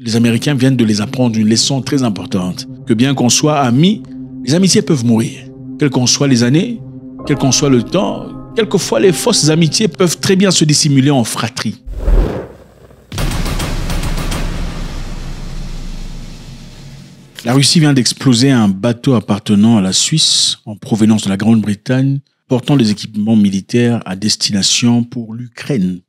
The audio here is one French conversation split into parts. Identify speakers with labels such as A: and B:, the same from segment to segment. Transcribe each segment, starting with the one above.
A: Les Américains viennent de les apprendre une leçon très importante. Que bien qu'on soit amis, les amitiés peuvent mourir. Quelles qu'en soient les années, quel qu'en soit le temps, quelquefois les fausses amitiés peuvent très bien se dissimuler en fratrie. La Russie vient d'exploser un bateau appartenant à la Suisse en provenance de la Grande-Bretagne, portant des équipements militaires à destination pour l'Ukraine.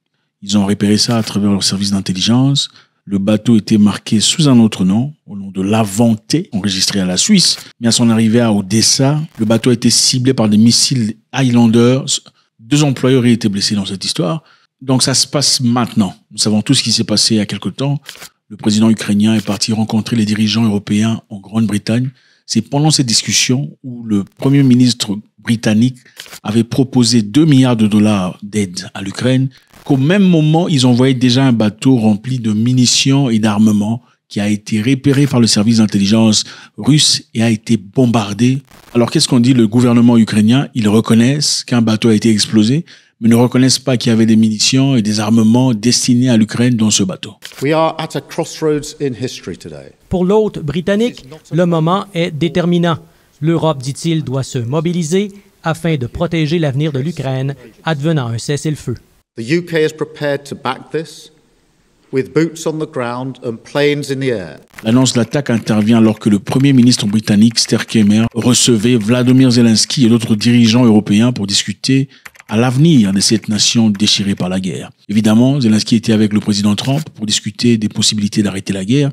A: Ils ont repéré ça à travers leur service d'intelligence. Le bateau était marqué sous un autre nom, au nom de l'Aventé, enregistré à la Suisse. Mais à son arrivée à Odessa, le bateau a été ciblé par des missiles Highlander. 2 employés auraient été blessés dans cette histoire. Donc ça se passe maintenant. Nous savons tout ce qui s'est passé il y a quelque temps. Le président ukrainien est parti rencontrer les dirigeants européens en Grande-Bretagne. C'est pendant cette discussion où le premier ministre britannique avait proposé 2 milliards de dollars d'aide à l'Ukraine, qu'au même moment, ils envoyaient déjà un bateau rempli de munitions et d'armements qui a été repéré par le service d'intelligence russe et a été bombardé. Alors qu'est-ce qu'on dit le gouvernement ukrainien? Ils reconnaissent qu'un bateau a été explosé, mais ne reconnaissent pas qu'il y avait des munitions et des armements destinés à l'Ukraine dans ce bateau.
B: Pour l'hôte britannique, le moment est déterminant. L'Europe, dit-il, doit se mobiliser afin de protéger l'avenir de l'Ukraine, advenant un cessez-le-feu.
C: The UK is prepared to back this, with boots on the ground and planes in the air.
A: L'annonce de l'attaque intervient alors que le Premier ministre britannique, Starmer, recevait Vladimir Zelensky et d'autres dirigeants européens pour discuter à l'avenir de cette nation déchirée par la guerre. Évidemment, Zelensky était avec le président Trump pour discuter des possibilités d'arrêter la guerre.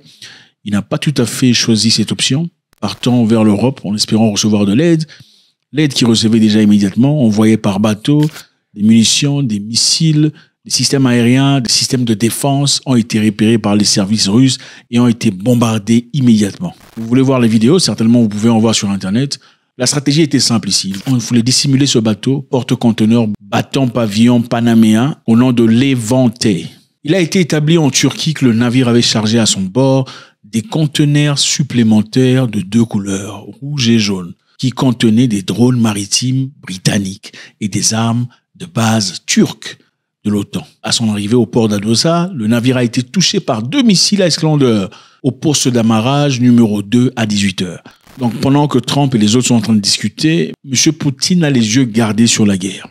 A: Il n'a pas tout à fait choisi cette option, partant vers l'Europe en espérant recevoir de l'aide. L'aide qu'il recevait déjà immédiatement, envoyée par bateau, des munitions, des missiles, des systèmes aériens, des systèmes de défense ont été repérés par les services russes et ont été bombardés immédiatement. Vous voulez voir les vidéos, certainement vous pouvez en voir sur Internet. La stratégie était simple ici. On voulait dissimuler ce bateau, porte-conteneurs battant pavillon panaméen au nom de l'Aventé. Il a été établi en Turquie que le navire avait chargé à son bord des conteneurs supplémentaires de 2 couleurs, rouge et jaune, qui contenaient des drones maritimes britanniques et des armes de base turques de l'OTAN. À son arrivée au port d'Odessa, le navire a été touché par 2 missiles Highlander au poste d'amarrage numéro 2 à 18h. Donc pendant que Trump et les autres sont en train de discuter, M. Poutine a les yeux gardés sur la guerre.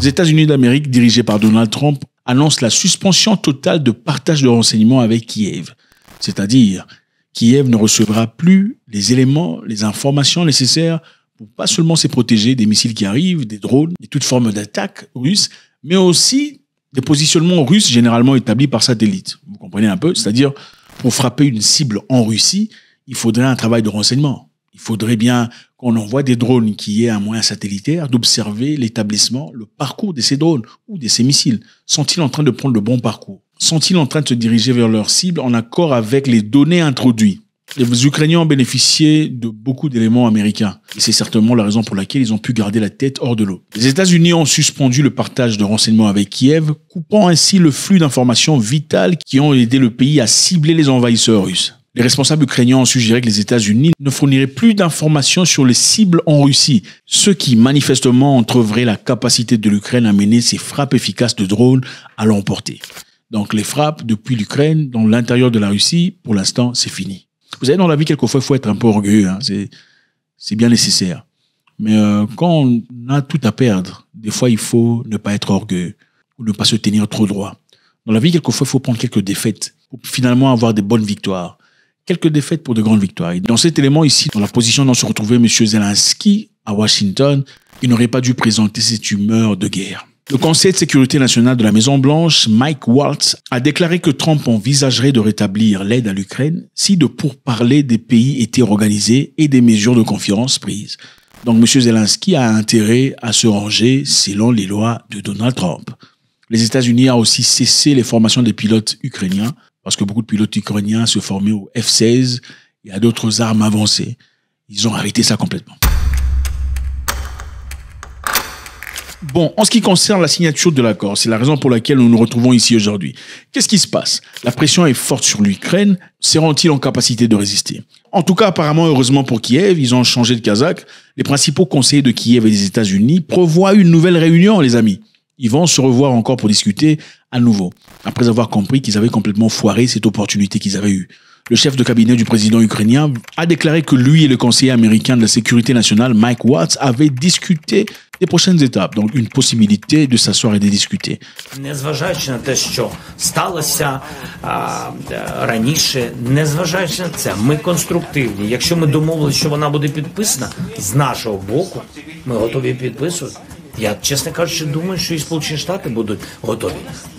A: Les États-Unis d'Amérique, dirigés par Donald Trump, annoncent la suspension totale de partage de renseignements avec Kiev. C'est-à-dire, Kiev ne recevra plus les éléments, les informations nécessaires pour pas seulement se protéger des missiles qui arrivent, des drones et toute forme d'attaque russe, mais aussi des positionnements russes généralement établis par satellite. Vous comprenez un peu? C'est-à-dire, pour frapper une cible en Russie, il faudrait un travail de renseignement. Il faudrait bien qu'on envoie des drones qui aient un moyen satellitaire d'observer l'établissement, le parcours de ces drones ou de ces missiles. Sont-ils en train de prendre le bon parcours? Sont-ils en train de se diriger vers leur cible en accord avec les données introduites? Les Ukrainiens ont bénéficié de beaucoup d'éléments américains. Et c'est certainement la raison pour laquelle ils ont pu garder la tête hors de l'eau. Les États-Unis ont suspendu le partage de renseignements avec Kiev, coupant ainsi le flux d'informations vitales qui ont aidé le pays à cibler les envahisseurs russes. Les responsables ukrainiens ont suggéré que les États-Unis ne fourniraient plus d'informations sur les cibles en Russie, ce qui manifestement entrevrait la capacité de l'Ukraine à mener ses frappes efficaces de drones à l'emporter. Donc les frappes depuis l'Ukraine dans l'intérieur de la Russie, pour l'instant, c'est fini. Vous savez, dans la vie, quelquefois, il faut être un peu orgueilleux. Hein. C'est bien nécessaire. Mais quand on a tout à perdre, des fois, il faut ne pas être orgueilleux ou ne pas se tenir trop droit. Dans la vie, quelquefois, il faut prendre quelques défaites pour finalement avoir des bonnes victoires. Quelques défaites pour de grandes victoires. Et dans cet élément ici, dans la position dont se retrouvait M. Zelensky à Washington, il n'aurait pas dû présenter cette humeur de guerre. Le Conseil de sécurité nationale de la Maison-Blanche, Mike Waltz, a déclaré que Trump envisagerait de rétablir l'aide à l'Ukraine si de pourparlers des pays étaient organisés et des mesures de confiance prises. Donc M. Zelensky a intérêt à se ranger selon les lois de Donald Trump. Les États-Unis ont aussi cessé les formations des pilotes ukrainiens parce que beaucoup de pilotes ukrainiens se formaient au F-16 et à d'autres armes avancées. Ils ont arrêté ça complètement. Bon, en ce qui concerne la signature de l'accord, c'est la raison pour laquelle nous nous retrouvons ici aujourd'hui. Qu'est-ce qui se passe? La pression est forte sur l'Ukraine. Seront-ils en capacité de résister? En tout cas, apparemment, heureusement pour Kiev, ils ont changé de Kazakh. Les principaux conseillers de Kiev et des États-Unis prévoient une nouvelle réunion, les amis. Ils vont se revoir encore pour discuter à nouveau, après avoir compris qu'ils avaient complètement foiré cette opportunité qu'ils avaient eue. Le chef de cabinet du président ukrainien a déclaré que lui et le conseiller américain de la sécurité nationale, Mike Waltz, avaient discuté des prochaines étapes, donc une possibilité de s'asseoir et de discuter.
D: Незважаючи на те, що сталося раніше, незважаючи на це, ми конструктивні. Якщо ми домовилися, що вона буде підписана, з нашого боку, ми готові підписувати. Я, чесно кажучи, думаю, що і Сполучені Штати будуть готові.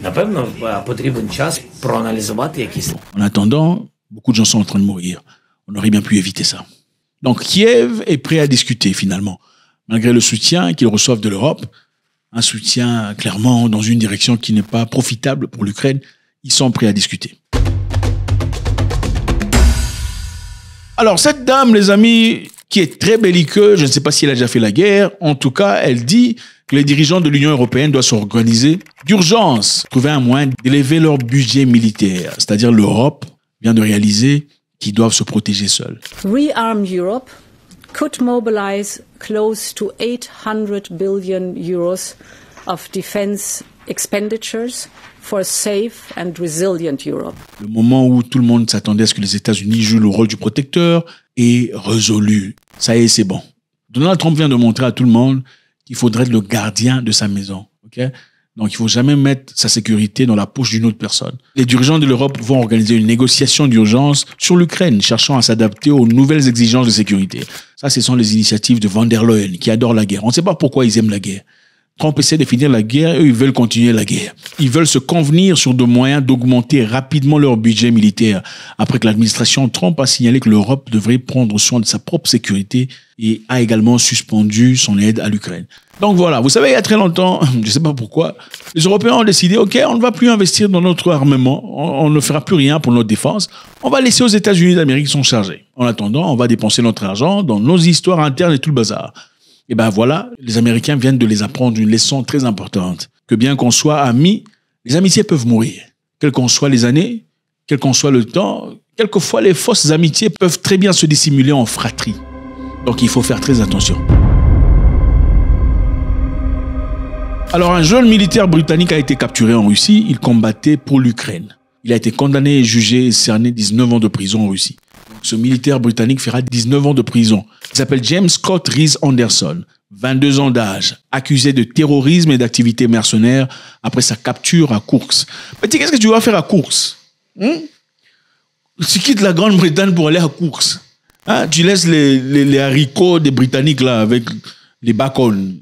D: Напевно, потрібен час проаналізувати якісь.
A: En attendant, beaucoup de gens sont en train de mourir. On aurait bien pu éviter ça. Donc Kiev est prêt à discuter finalement, malgré le soutien qu'ils reçoivent de l'Europe, un soutien clairement dans une direction qui n'est pas profitable pour l'Ukraine. Ils sont prêts à discuter. Alors cette dame, les amis, qui est très belliqueuse, je ne sais pas si elle a déjà fait la guerre, en tout cas, elle dit que les dirigeants de l'Union européenne doivent s'organiser d'urgence, trouver un moyen d'élever leur budget militaire, c'est-à-dire l'Europe vient de réaliser qu'ils doivent se protéger seuls.
E: Rearm Europe could mobilize close to 800 billion euros of defense expenditures for a safe and resilient Europe.
A: Le moment où tout le monde s'attendait à ce que les États-Unis jouent le rôle du protecteur est résolu. Ça y est, c'est bon. Donald Trump vient de montrer à tout le monde qu'il faudrait être le gardien de sa maison. Okay? Donc, il ne faut jamais mettre sa sécurité dans la poche d'une autre personne. Les dirigeants de l'Europe vont organiser une négociation d'urgence sur l'Ukraine, cherchant à s'adapter aux nouvelles exigences de sécurité. Ça, ce sont les initiatives de von der Leyen, qui adore la guerre. On ne sait pas pourquoi ils aiment la guerre. Trump essaie de finir la guerre, eux, ils veulent continuer la guerre. Ils veulent se convenir sur des moyens d'augmenter rapidement leur budget militaire, après que l'administration Trump a signalé que l'Europe devrait prendre soin de sa propre sécurité et a également suspendu son aide à l'Ukraine. Donc voilà, vous savez, il y a très longtemps, je ne sais pas pourquoi, les Européens ont décidé, OK, on ne va plus investir dans notre armement, on ne fera plus rien pour notre défense, on va laisser aux États-Unis d'Amérique s'en charger. En attendant, on va dépenser notre argent dans nos histoires internes et tout le bazar. Et ben voilà, les Américains viennent de les apprendre une leçon très importante. Que bien qu'on soit amis, les amitiés peuvent mourir. Quelles qu'en soient les années, quel qu'en soit le temps, quelquefois les fausses amitiés peuvent très bien se dissimuler en fratrie. Donc il faut faire très attention. Alors un jeune militaire britannique a été capturé en Russie, il combattait pour l'Ukraine. Il a été condamné et jugé et cerné 19 ans de prison en Russie. Ce militaire britannique fera 19 ans de prison. Il s'appelle James Scott Rees Anderson, 22 ans d'âge, accusé de terrorisme et d'activité mercenaire après sa capture à Kursk. Petit, qu'est-ce que tu vas faire à Kursk? Tu quittes la Grande-Bretagne pour aller à Kursk. Hein? Tu laisses les haricots des Britanniques là avec les bacon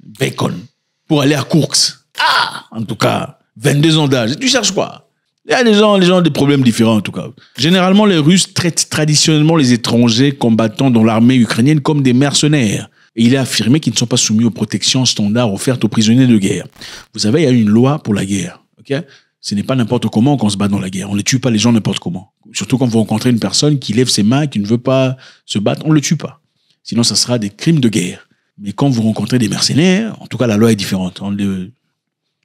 A: pour aller à Kursk. Ah, en tout cas, 22 ans d'âge. Tu cherches quoi? Il y a des gens ont des problèmes différents en tout cas. Généralement, les Russes traitent traditionnellement les étrangers combattant dans l'armée ukrainienne comme des mercenaires. Et il est affirmé qu'ils ne sont pas soumis aux protections standards offertes aux prisonniers de guerre. Vous savez, il y a une loi pour la guerre. Okay? Ce n'est pas n'importe comment qu'on se bat dans la guerre. On ne tue pas les gens n'importe comment. Surtout quand vous rencontrez une personne qui lève ses mains, qui ne veut pas se battre, on ne le tue pas. Sinon, ça sera des crimes de guerre. Mais quand vous rencontrez des mercenaires, en tout cas, la loi est différente. On ne les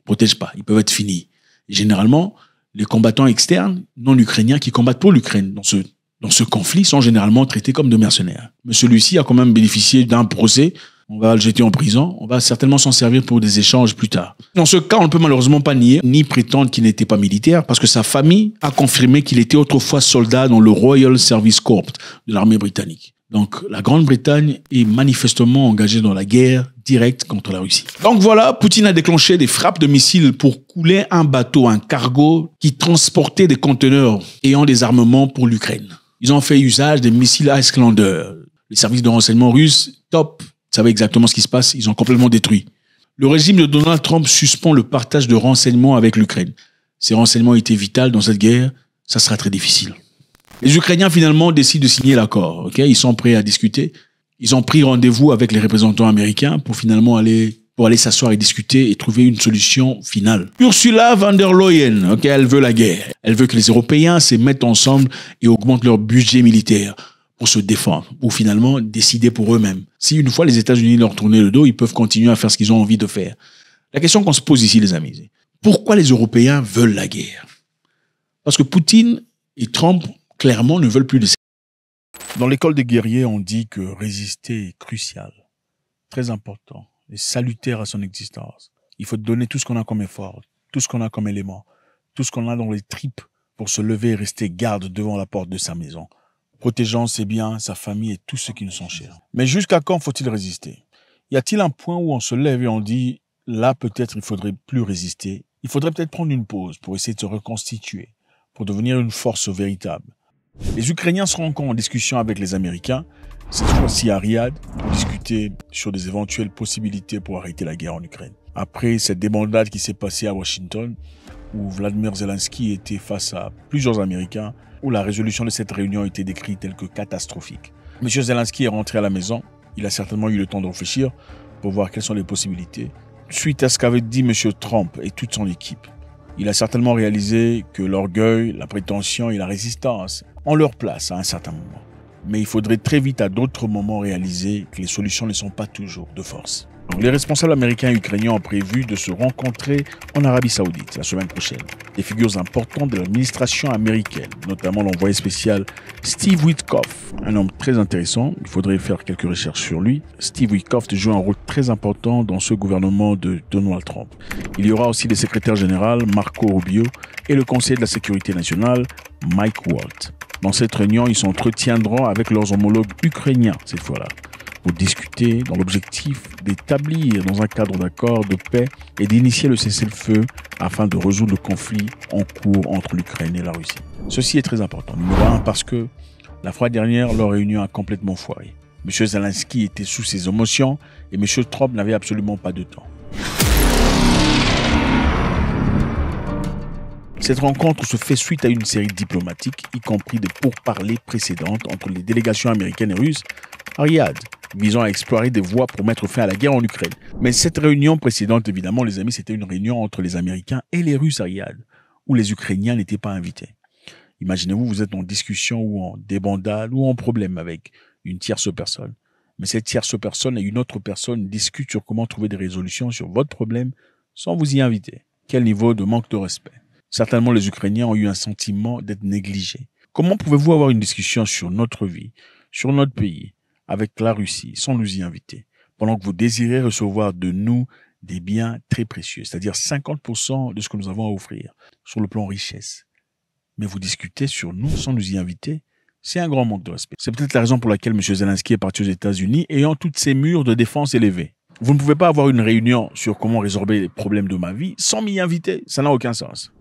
A: protège pas. Ils peuvent être finis. Et généralement, les combattants externes non ukrainiens qui combattent pour l'Ukraine dans ce conflit sont généralement traités comme de mercenaires. Mais celui-ci a quand même bénéficié d'un procès. On va le jeter en prison. On va certainement s'en servir pour des échanges plus tard. Dans ce cas, on ne peut malheureusement pas nier ni prétendre qu'il n'était pas militaire parce que sa famille a confirmé qu'il était autrefois soldat dans le Royal Service Corps de l'armée britannique. Donc, la Grande-Bretagne est manifestement engagée dans la guerre directe contre la Russie. Donc voilà, Poutine a déclenché des frappes de missiles pour couler un bateau, un cargo qui transportait des conteneurs ayant des armements pour l'Ukraine. Ils ont fait usage des missiles Islander. Les services de renseignement russes, top, savaient exactement ce qui se passe, ils ont complètement détruit. Le régime de Donald Trump suspend le partage de renseignements avec l'Ukraine. Ces renseignements étaient vitaux dans cette guerre, ça sera très difficile. Les Ukrainiens finalement décident de signer l'accord. Okay? Ils sont prêts à discuter. Ils ont pris rendez-vous avec les représentants américains pour finalement aller s'asseoir et discuter et trouver une solution finale. Ursula von der Leyen, okay, elle veut la guerre. Elle veut que les Européens se mettent ensemble et augmentent leur budget militaire pour se défendre, pour finalement décider pour eux-mêmes. Si une fois les États-Unis leur tournaient le dos, ils peuvent continuer à faire ce qu'ils ont envie de faire. La question qu'on se pose ici, les amis, c'est pourquoi les Européens veulent la guerre? Parce que Poutine et Trump clairement ne veulent plus de ça. Dans l'école des guerriers, on dit que résister est crucial, très important et salutaire à son existence. Il faut donner tout ce qu'on a comme effort, tout ce qu'on a comme élément, tout ce qu'on a dans les tripes pour se lever et rester garde devant la porte de sa maison, protégeant ses biens, sa famille et tous ceux qui nous sont chers. Mais jusqu'à quand faut-il résister? Y a-t-il un point où on se lève et on dit « là, peut-être, il faudrait plus résister. Il faudrait peut-être prendre une pause pour essayer de se reconstituer, pour devenir une force véritable. » Les Ukrainiens seront encore en discussion avec les Américains, cette fois-ci à Riyad, pour discuter sur des éventuelles possibilités pour arrêter la guerre en Ukraine. Après cette débandade qui s'est passée à Washington, où Vladimir Zelensky était face à plusieurs Américains, où la résolution de cette réunion a été décrite telle que catastrophique. M. Zelensky est rentré à la maison, il a certainement eu le temps de réfléchir pour voir quelles sont les possibilités. Suite à ce qu'avait dit M. Trump et toute son équipe, il a certainement réalisé que l'orgueil, la prétention et la résistance ont leur place à un certain moment. Mais il faudrait très vite à d'autres moments réaliser que les solutions ne sont pas toujours de force. Donc, les responsables américains et ukrainiens ont prévu de se rencontrer en Arabie Saoudite la semaine prochaine. Des figures importantes de l'administration américaine, notamment l'envoyé spécial Steve Witkoff, un homme très intéressant, il faudrait faire quelques recherches sur lui. Steve Witkoff joue un rôle très important dans ce gouvernement de Donald Trump. Il y aura aussi le secrétaire général Marco Rubio et le conseiller de la sécurité nationale Mike Waltz. Dans cette réunion, ils s'entretiendront avec leurs homologues ukrainiens cette fois-là, pour discuter dans l'objectif d'établir dans un cadre d'accord de paix et d'initier le cessez-le-feu afin de résoudre le conflit en cours entre l'Ukraine et la Russie. Ceci est très important, numéro 1, parce que la fois dernière, leur réunion a complètement foiré. M. Zelensky était sous ses émotions et M. Trump n'avait absolument pas de temps. Cette rencontre se fait suite à une série diplomatique, y compris des pourparlers précédentes entre les délégations américaines et russes à Riyad, visant à explorer des voies pour mettre fin à la guerre en Ukraine. Mais cette réunion précédente, évidemment, les amis, c'était une réunion entre les Américains et les Russes à Riyad, où les Ukrainiens n'étaient pas invités. Imaginez-vous, vous êtes en discussion ou en débandade ou en problème avec une tierce personne. Mais cette tierce personne et une autre personne discutent sur comment trouver des résolutions sur votre problème sans vous y inviter. Quel niveau de manque de respect. Certainement, les Ukrainiens ont eu un sentiment d'être négligés. Comment pouvez-vous avoir une discussion sur notre vie, sur notre pays, avec la Russie, sans nous y inviter, pendant que vous désirez recevoir de nous des biens très précieux, c'est-à-dire 50% de ce que nous avons à offrir, sur le plan richesse. Mais vous discutez sur nous sans nous y inviter, c'est un grand manque de respect. C'est peut-être la raison pour laquelle M. Zelensky est parti aux États-Unis, ayant toutes ces murs de défense élevés. Vous ne pouvez pas avoir une réunion sur comment résorber les problèmes de ma vie sans m'y inviter, ça n'a aucun sens.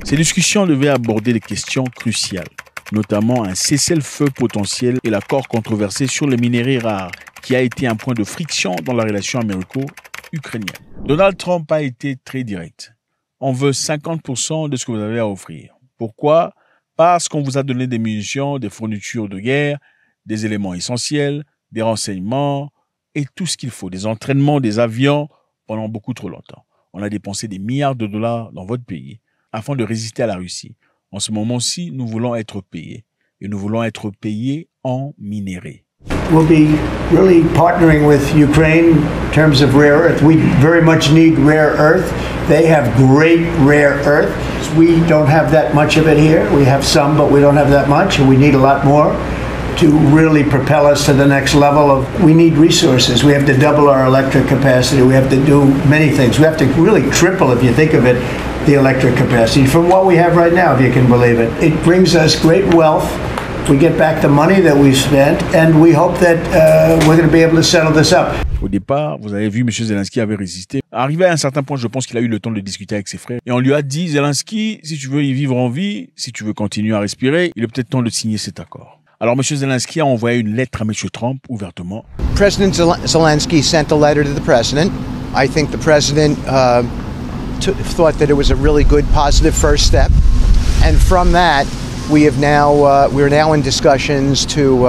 A: Ces discussions devaient aborder des questions cruciales, notamment un cessez-le-feu potentiel et l'accord controversé sur les minéraux rares, qui a été un point de friction dans la relation américo-ukrainienne. Donald Trump a été très direct. On veut 50% de ce que vous avez à offrir. Pourquoi? Parce qu'on vous a donné des munitions, des fournitures de guerre, des éléments essentiels, des renseignements et tout ce qu'il faut, des entraînements, des avions, pendant beaucoup trop longtemps. On a dépensé des milliards de dollars dans votre pays afin de résister à la Russie. En ce moment-ci, nous voulons être payés. Et nous voulons être payés en minerais.
F: We'll be really partnering with Ukraine in terms of rare earth. We very much need rare earth. They have great rare earth. We don't have that much of it here. We have some, but we don't have that much, and we need a lot more to really propel us to the next level of, we need resources. We have to double our electric capacity. We have to do many things. We have to really triple, if you think of it, the electric capacity from what we have right now, if you can believe it. It brings us great wealth. We get back the money that we've spent, and we hope that we're going to be able to settle this up.
A: Au départ, vous avez vu, M. Zelensky avait résisté. Arrivé à un certain point, je pense qu'il a eu le temps de discuter avec ses frères. Et on lui a dit, Zelensky, si tu veux y vivre en vie, si tu veux continuer à respirer, il est peut-être temps de signer cet accord. Alors, M. Zelensky a envoyé une lettre à M. Trump, ouvertement.
G: President Zelensky sent a letter to the president. I think the president thought that it was a really good, positive first step. And from that, we're now in discussions to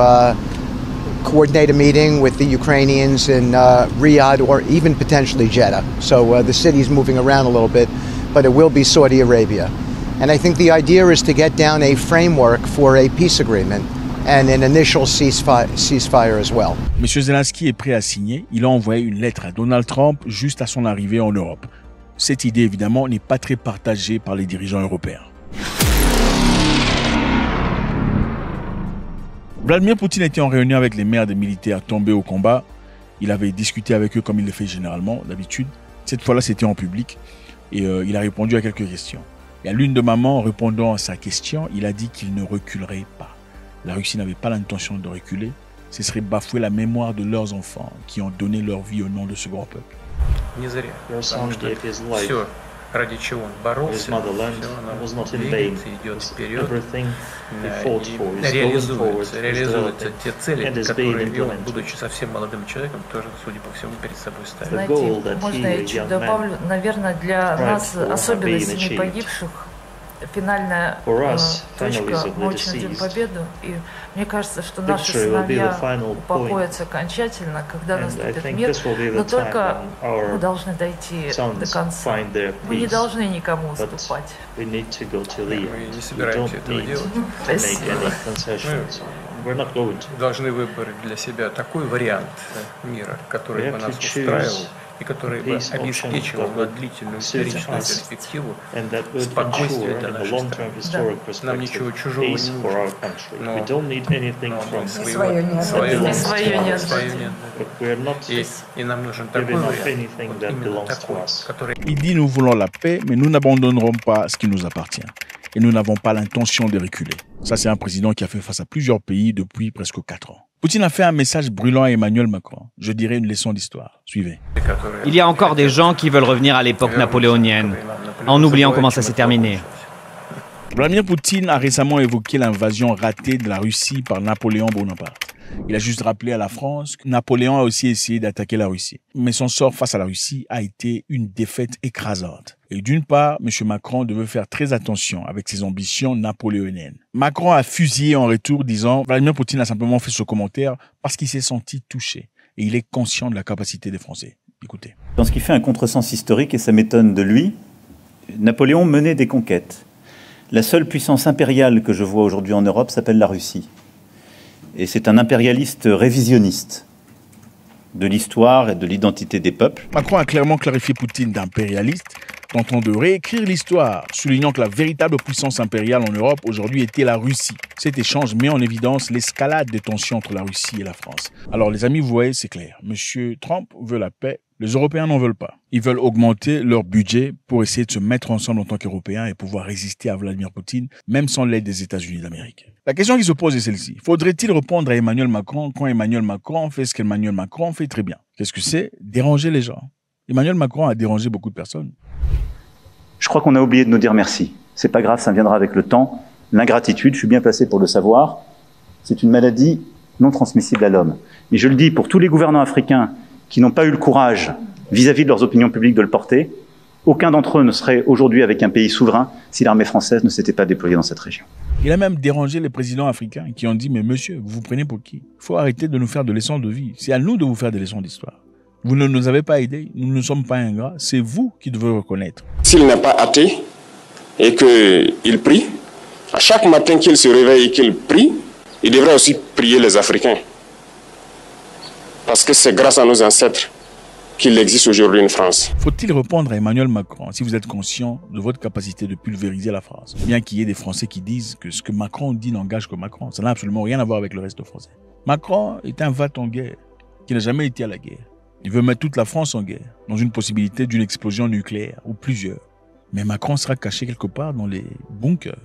G: coordinate a meeting with the Ukrainians in Riyadh or even potentially Jeddah. So the city's moving around a little bit, but it will be Saudi Arabia. And I think the idea is to get down a framework for a peace agreement and an initial ceasefire as well.
A: M. Zelensky est prêt à signer. Il a envoyé une lettre à Donald Trump juste à son arrivée en Europe. Cette idée, évidemment, n'est pas très partagée par les dirigeants européens. Vladimir Poutine était en réunion avec les mères des militaires tombés au combat Il avait discuté avec eux comme il le fait généralement, d'habitude. Cette fois-là, c'était en public et il a répondu à quelques questions. Et à l'une de maman, répondant à sa question, il a dit qu'il ne reculerait pas. La Russie n'avait pas l'intention de reculer. Ce serait bafouer la mémoire de leurs enfants qui ont donné leur vie au nom de ce grand peuple.
H: Ради чего он боролся, все оно двигается, идет вперед, реализуются те цели, которые он, будучи совсем молодым человеком, тоже, судя по всему, перед собой ставил.
I: Знаете, можно я чуть добавлю? Наверное, для нас, особенно семьи погибших, финальная точка, мы очень ждем победу, и мне кажется, что наши сыновья упокоятся окончательно, когда наступит мир, но только мы должны дойти до конца. Мы не должны никому уступать.
H: Мы не собираемся этого делать. Мы должны выбрать для себя такой вариант мира, который бы нас устраивал, и который бы обеспечивал на длительную историческую перспективу спокойствие для нашей страны. Нам ничего чужого не нужно, но свое нет. И нам нужен такой вариант, вот именно такой, который...
A: Il dit nous voulons la paix, mais nous n'abandonnerons pas ce qui nous appartient. Et nous n'avons pas l'intention de reculer. Ça, c'est un président qui a fait face à plusieurs pays depuis presque 4 ans. Poutine a fait un message brûlant à Emmanuel Macron. Je dirais une leçon d'histoire. Suivez.
J: Il y a encore des gens qui veulent revenir à l'époque napoléonienne, en oubliant comment ça s'est terminé.
A: Vladimir Poutine a récemment évoqué l'invasion ratée de la Russie par Napoléon Bonaparte. Il a juste rappelé à la France que Napoléon a aussi essayé d'attaquer la Russie. Mais son sort face à la Russie a été une défaite écrasante. Et d'une part, M. Macron devait faire très attention avec ses ambitions napoléoniennes. Macron a fusillé en retour, disant « Vladimir Poutine a simplement fait ce commentaire parce qu'il s'est senti touché. Et il est conscient de la capacité des Français. » Écoutez.
K: Dans ce qui fait un contresens historique, et ça m'étonne de lui, Napoléon menait des conquêtes. La seule puissance impériale que je vois aujourd'hui en Europe s'appelle la Russie. Et c'est un impérialiste révisionniste de l'histoire et de l'identité des peuples.
A: Macron a clairement clarifié Poutine d'impérialiste, tentant de réécrire l'histoire, soulignant que la véritable puissance impériale en Europe aujourd'hui était la Russie. Cet échange met en évidence l'escalade des tensions entre la Russie et la France. Alors les amis, vous voyez, c'est clair. Monsieur Trump veut la paix. Les Européens n'en veulent pas. Ils veulent augmenter leur budget pour essayer de se mettre ensemble en tant qu'Européens et pouvoir résister à Vladimir Poutine, même sans l'aide des États-Unis d'Amérique. La question qui se pose est celle-ci. Faudrait-il répondre à Emmanuel Macron quand Emmanuel Macron fait ce qu'Emmanuel Macron fait très bien? Qu'est-ce que c'est? Déranger les gens. Emmanuel Macron a dérangé beaucoup de personnes.
K: Je crois qu'on a oublié de nous dire merci. C'est pas grave, ça viendra avec le temps. L'ingratitude, je suis bien placé pour le savoir, c'est une maladie non transmissible à l'homme. Mais je le dis pour tous les gouvernants africains qui n'ont pas eu le courage, vis-à-vis de leurs opinions publiques, de le porter, aucun d'entre eux ne serait aujourd'hui avec un pays souverain si l'armée française ne s'était pas déployée dans cette région.
A: Il a même dérangé les présidents africains qui ont dit « Mais monsieur, vous vous prenez pour qui? Il faut arrêter de nous faire des leçons de vie. C'est à nous de vous faire des leçons d'histoire. Vous ne nous avez pas aidés, nous ne sommes pas ingrats, c'est vous qui devez reconnaître. »
L: S'il n'est pas athée et qu'il prie, à chaque matin qu'il se réveille et qu'il prie, il devrait aussi prier les Africains. Parce que c'est grâce à nos ancêtres qu'il existe aujourd'hui une France.
A: Faut-il répondre à Emmanuel Macron si vous êtes conscient de votre capacité de pulvériser la France? Bien qu'il y ait des Français qui disent que ce que Macron dit n'engage que Macron. Ça n'a absolument rien à voir avec le reste des Français. Macron est un vat en guerre, qui n'a jamais été à la guerre. Il veut mettre toute la France en guerre, dans une possibilité d'une explosion nucléaire, ou plusieurs. Mais Macron sera caché quelque part dans les bunkers.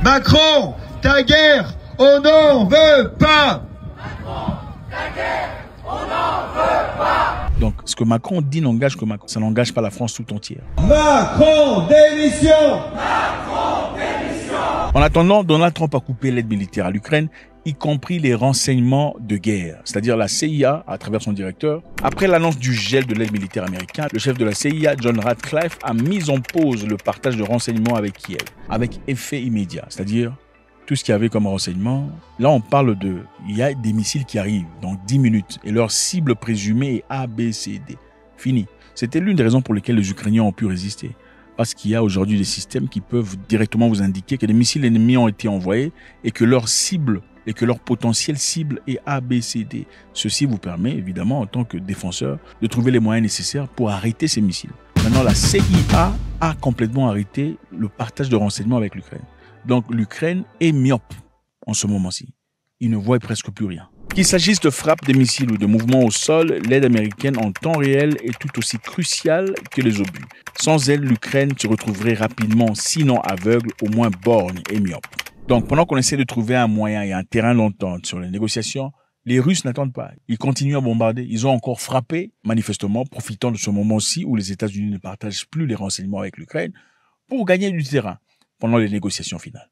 M: Macron, ta guerre, on n'en veut pas!
N: Macron, ta guerre, on n'en veut pas!
A: Donc, ce que Macron dit n'engage que Macron. Ça n'engage pas la France tout entière.
M: Macron, démission!
N: Macron, démission!
A: En attendant, Donald Trump a coupé l'aide militaire à l'Ukraine, y compris les renseignements de guerre, c'est-à-dire la CIA à travers son directeur. Après l'annonce du gel de l'aide militaire américaine, le chef de la CIA, John Ratcliffe, a mis en pause le partage de renseignements avec Kiev, avec effet immédiat, c'est-à-dire tout ce qu'il y avait comme renseignement. Là, on parle il y a des missiles qui arrivent dans 10 minutes et leur cible présumée est A, B, C, D. Fini. C'était l'une des raisons pour lesquelles les Ukrainiens ont pu résister. Parce qu'il y a aujourd'hui des systèmes qui peuvent directement vous indiquer que des missiles ennemis ont été envoyés et que leur cible et que leur potentiel cible est A, B, C, D. Ceci vous permet, évidemment, en tant que défenseur, de trouver les moyens nécessaires pour arrêter ces missiles. Maintenant, la CIA a complètement arrêté le partage de renseignements avec l'Ukraine. Donc, l'Ukraine est myope en ce moment-ci. Ils ne voient presque plus rien. Qu'il s'agisse de frappes des missiles ou de mouvements au sol, l'aide américaine en temps réel est tout aussi cruciale que les obus. Sans elle, l'Ukraine se retrouverait rapidement, sinon aveugle, au moins borgne et myope. Donc, pendant qu'on essaie de trouver un moyen et un terrain d'entente sur les négociations, les Russes n'attendent pas. Ils continuent à bombarder. Ils ont encore frappé, manifestement, profitant de ce moment-ci où les États-Unis ne partagent plus les renseignements avec l'Ukraine, pour gagner du terrain pendant les négociations finales.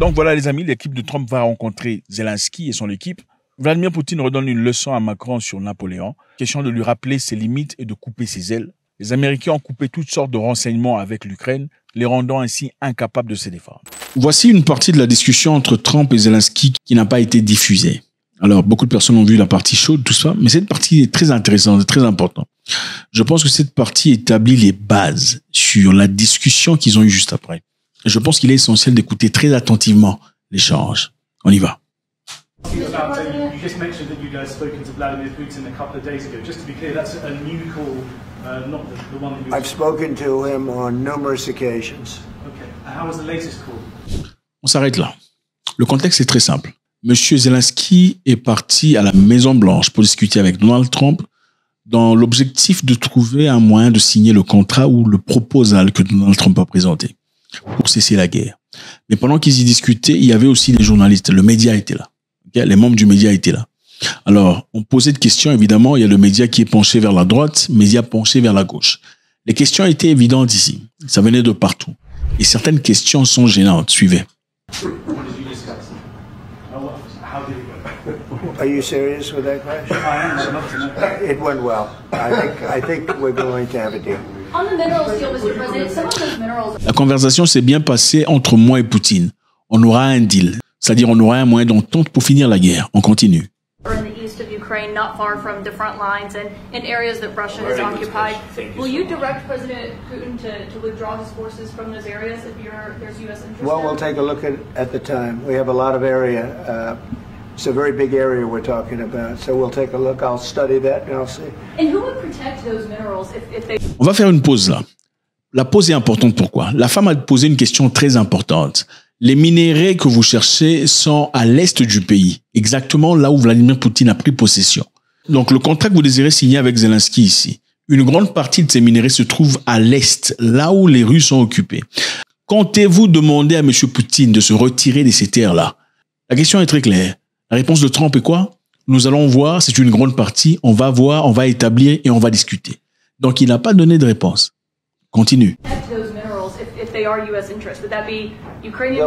A: Donc voilà les amis, l'équipe de Trump va rencontrer Zelensky et son équipe. Vladimir Poutine redonne une leçon à Macron sur Napoléon. Question de lui rappeler ses limites et de couper ses ailes. Les Américains ont coupé toutes sortes de renseignements avec l'Ukraine, les rendant ainsi incapables de se défendre. Voici une partie de la discussion entre Trump et Zelensky qui n'a pas été diffusée. Alors, beaucoup de personnes ont vu la partie chaude, tout ça, mais cette partie est très intéressante, très importante. Je pense que cette partie établit les bases sur la discussion qu'ils ont eue juste après. Et je pense qu'il est essentiel d'écouter très attentivement l'échange. On y va.
O: You just mentioned that you guys spoken to Vladimir Putin a couple of days ago. Just to be clear, that's a new call, not the one that you...
F: I've spoken to him on numerous occasions.
O: Okay. And how was the latest call?
A: On s'arrête là. Le contexte est très simple. Monsieur Zelensky est parti à la Maison-Blanche pour discuter avec Donald Trump dans l'objectif de trouver un moyen de signer le contrat ou le proposal que Donald Trump a présenté pour cesser la guerre. Mais pendant qu'ils y discutaient, il y avait aussi des journalistes. Le média était là. Okay? Les membres du média étaient là. Alors, on posait des questions, évidemment. Il y a le média qui est penché vers la droite, média penché vers la gauche. Les questions étaient évidentes ici. Ça venait de partout. Et certaines questions sont gênantes. Suivez.
F: Are you serious with that question? It went well. I think we're going to have a deal.
P: On the minerals deal, Mr. President, some of those minerals...
A: La conversation s'est bien passée entre moi et Poutine. On aura un deal. C'est-à-dire on aura un moyen d'entente pour finir la guerre. On continue.
P: ...in the east of Ukraine, not far from the front lines and in areas that Russia has occupied. Will you direct President Putin to withdraw his forces from those areas if there's U.S. interest?
F: Well, we'll take a look at the time. We have a lot of area. It's a very big area we're talking about. So we'll take a look. I'll study that and I'll see.
P: And who would protect those minerals if they...
A: On va faire une pause là. La pause est importante. Pourquoi? La femme a posé une question très importante. Les minéraux que vous cherchez sont à l'est du pays, exactement là où Vladimir Poutine a pris possession. Donc le contrat que vous désirez signer avec Zelensky ici, une grande partie de ces minéraux se trouve à l'est, là où les Russes sont occupés. Comptez-vous demander à M. Poutine de se retirer de ces terres-là? La question est très claire. La réponse de Trump est quoi? Nous allons voir, c'est une grande partie, on va voir, on va établir et on va discuter. Donc il n'a pas donné de réponse. Continue.
F: They'll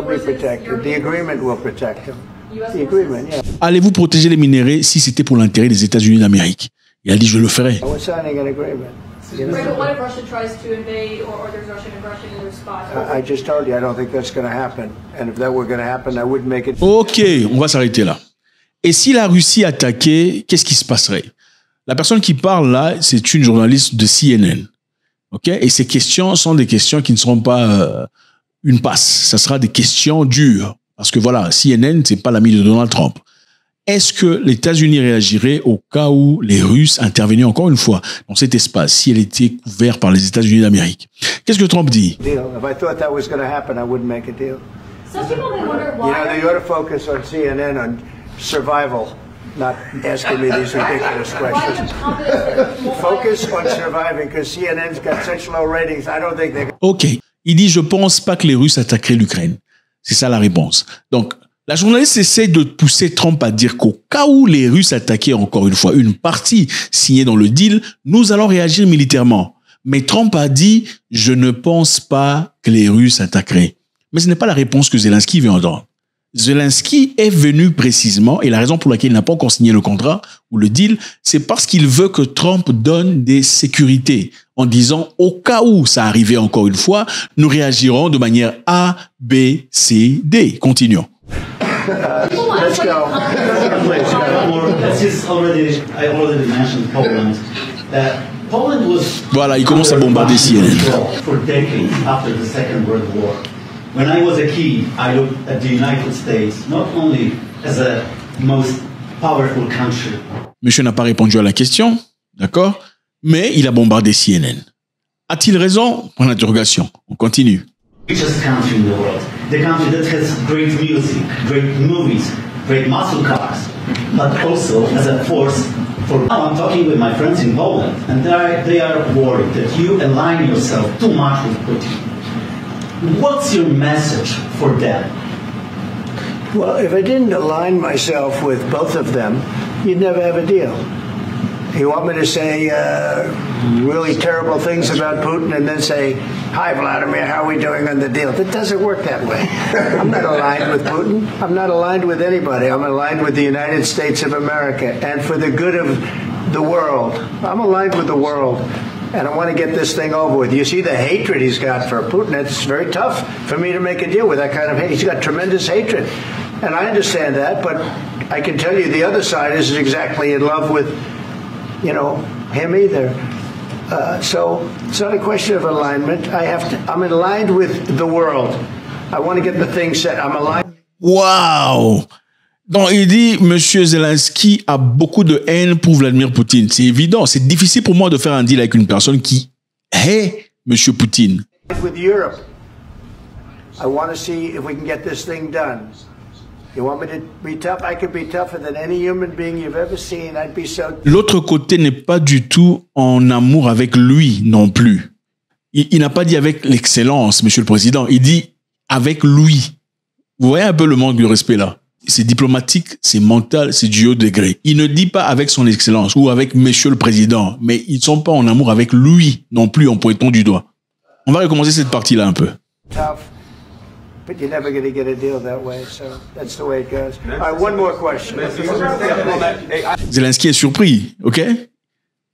F: be protected. The agreement will protect them. The agreement, yeah.
A: Allez-vous protéger les minéraux si c'était pour l'intérêt des États-Unis d'Amérique? Il a dit je le ferai.
F: We're signing an agreement.
P: Right, but what if Russia tries to invade or there's Russian aggression in their spot?
F: I just told you I don't think that's going to happen. And if that were going to happen, I wouldn't make it.
A: Ok, on va s'arrêter là. Et si la Russie attaquait, qu'est-ce qui se passerait? La personne qui parle là, c'est une journaliste de CNN. Ok? Et ces questions sont des questions qui ne seront pas une passe. Ça sera des questions dures. Parce que voilà, CNN, c'est pas l'ami de Donald Trump. Est-ce que les États-Unis réagiraient au cas où les Russes intervenaient encore une fois dans cet espace, si elle était couverte par les États-Unis d'Amérique? Qu'est-ce que Trump dit?
F: If I thought that was going to happen, I wouldn't make a deal.
P: Some people may wonder why.
F: You know, they ought to focus on CNN on survival, not asking me these ridiculous questions. Focus on surviving, because CNN's got such low ratings. I don't think they're...
A: Ok. Il dit, je pense pas que les Russes attaqueraient l'Ukraine. C'est ça la réponse. Donc, la journaliste essaie de pousser Trump à dire qu'au cas où les Russes attaquaient encore une fois une partie signée dans le deal, nous allons réagir militairement. Mais Trump a dit, je ne pense pas que les Russes attaqueraient. Mais ce n'est pas la réponse que Zelensky veut entendre. Zelensky est venu précisément, et la raison pour laquelle il n'a pas encore signé le contrat ou le deal, c'est parce qu'il veut que Trump donne des sécurités en disant, au cas où ça arrivait encore une fois, nous réagirons de manière A, B, C, D. Continuons.
F: Let's go.
A: Voilà, il commence à bombarder CNN.
Q: When I was a kid, I looked at the United States not only as a most powerful country.
A: Monsieur n'a pas répondu à la question, d'accord? Mais il a bombardé CNN. A-t-il raison? Point d'interrogation. On continue.
Q: Richest country in the world. The country that has great music, great movies, great muscle cars, but also as a force for. Now I'm talking with my friends in Poland, and they are worried that you align yourself too much with Putin. What's your message for them?
F: Well, if I didn't align myself with both of them, you'd never have a deal. You want me to say really terrible things about Putin and then say, "Hi, Vladimir, how are we doing on the deal?" That doesn't work that way. I'm not aligned with Putin. I'm not aligned with anybody. I'm aligned with the United States of America and for the good of the world. I'm aligned with the world, and I want to get this thing over with. You see the hatred he's got for Putin. It's very tough for me to make a deal with that kind of hate. He's got tremendous hatred, and I understand that, but I can tell you the other side isn't exactly in love with him either. So it's not a question of alignment. I'm aligned with the world. I want to get the thing set. I'm aligned.
A: Waouh! Donc, il dit, Monsieur Zelensky a beaucoup de haine pour Vladimir Poutine. C'est évident. C'est difficile pour moi de faire un deal avec une personne qui hait Monsieur Poutine.
F: With Europe, I want to see if we can get this thing done. You want me to be tough? I could be tougher than any human being you've ever seen. I'd be so.
A: L'autre côté n'est pas du tout en amour avec lui non plus. Il n'a pas dit avec l'excellence, Monsieur le Président. Il dit avec lui. Vous voyez un peu le manque de respect là. C'est diplomatique, c'est mental, c'est du haut degré. Il ne dit pas avec son excellence ou avec Monsieur le Président, mais ils ne sont pas en amour avec lui non plus en pointant du doigt. On va recommencer cette partie-là un peu.
F: Tough. But you're never going to get a deal that way, so that's the way it goes. All right, one more question.
A: Zelensky est surpris, ok?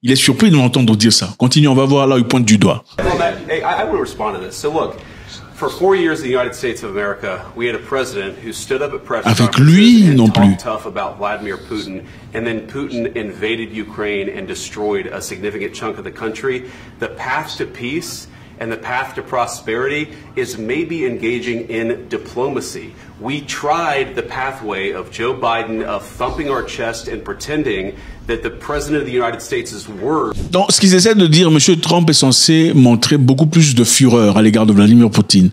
A: Il est surpris de l'entendre dire ça. Continue, on va voir là où il pointe du doigt.
R: I will respond to this. So look, for 4 years in the United States of America, we had a president who stood up at press conferences and talked tough about Vladimir Putin, and then Putin invaded Ukraine and destroyed a significant chunk of the country. The path to peace and the path to prosperity is maybe engaging in diplomacy. We tried the pathway of Joe Biden of thumping our chest and pretending that the President of the United States' word.
A: Donc, ce qu'ils essaient de dire, M. Trump est censé montrer beaucoup plus de fureur à l'égard de Vladimir Poutine.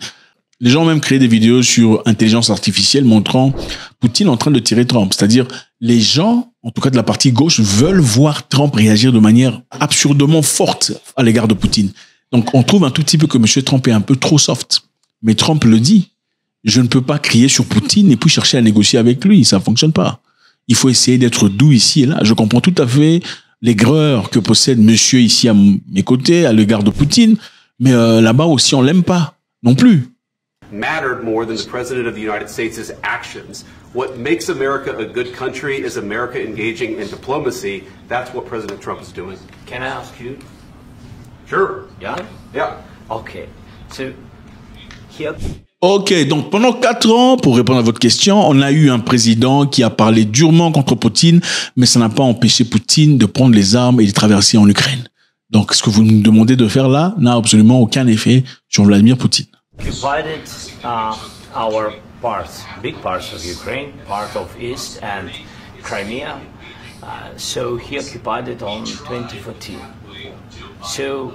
A: Les gens ont même créé des vidéos sur intelligence artificielle montrant Poutine en train de tirer Trump. C'est-à-dire, les gens, en tout cas de la partie gauche, veulent voir Trump réagir de manière absurdement forte à l'égard de Poutine. Donc, on trouve un tout petit peu que M. Trump est un peu trop soft. Mais Trump le dit. Je ne peux pas crier sur Poutine et puis chercher à négocier avec lui. Ça ne fonctionne pas. Il faut essayer d'être doux ici et là. Je comprends tout à fait l'aigreur que possède monsieur ici à mes côtés à l'égard de Poutine. Mais là-bas aussi, on l'aime pas non plus.
R: Mattered more than the President of the United States' actions. What makes America a good country is America engaging in diplomacy. That's what President Trump is doing.
D: Can I ask you?
R: Sure.
D: Yeah?
R: Yeah.
D: Okay. So, here...
A: Ok, donc pendant 4 ans, pour répondre à votre question, on a eu un président qui a parlé durement contre Poutine, mais ça n'a pas empêché Poutine de prendre les armes et de traverser en Ukraine. Donc ce que vous nous demandez de faire là n'a absolument aucun effet sur Vladimir Poutine.
D: Occupied our parts, big parts of Ukraine, part of East and Crimea. So he occupied it on 2014. So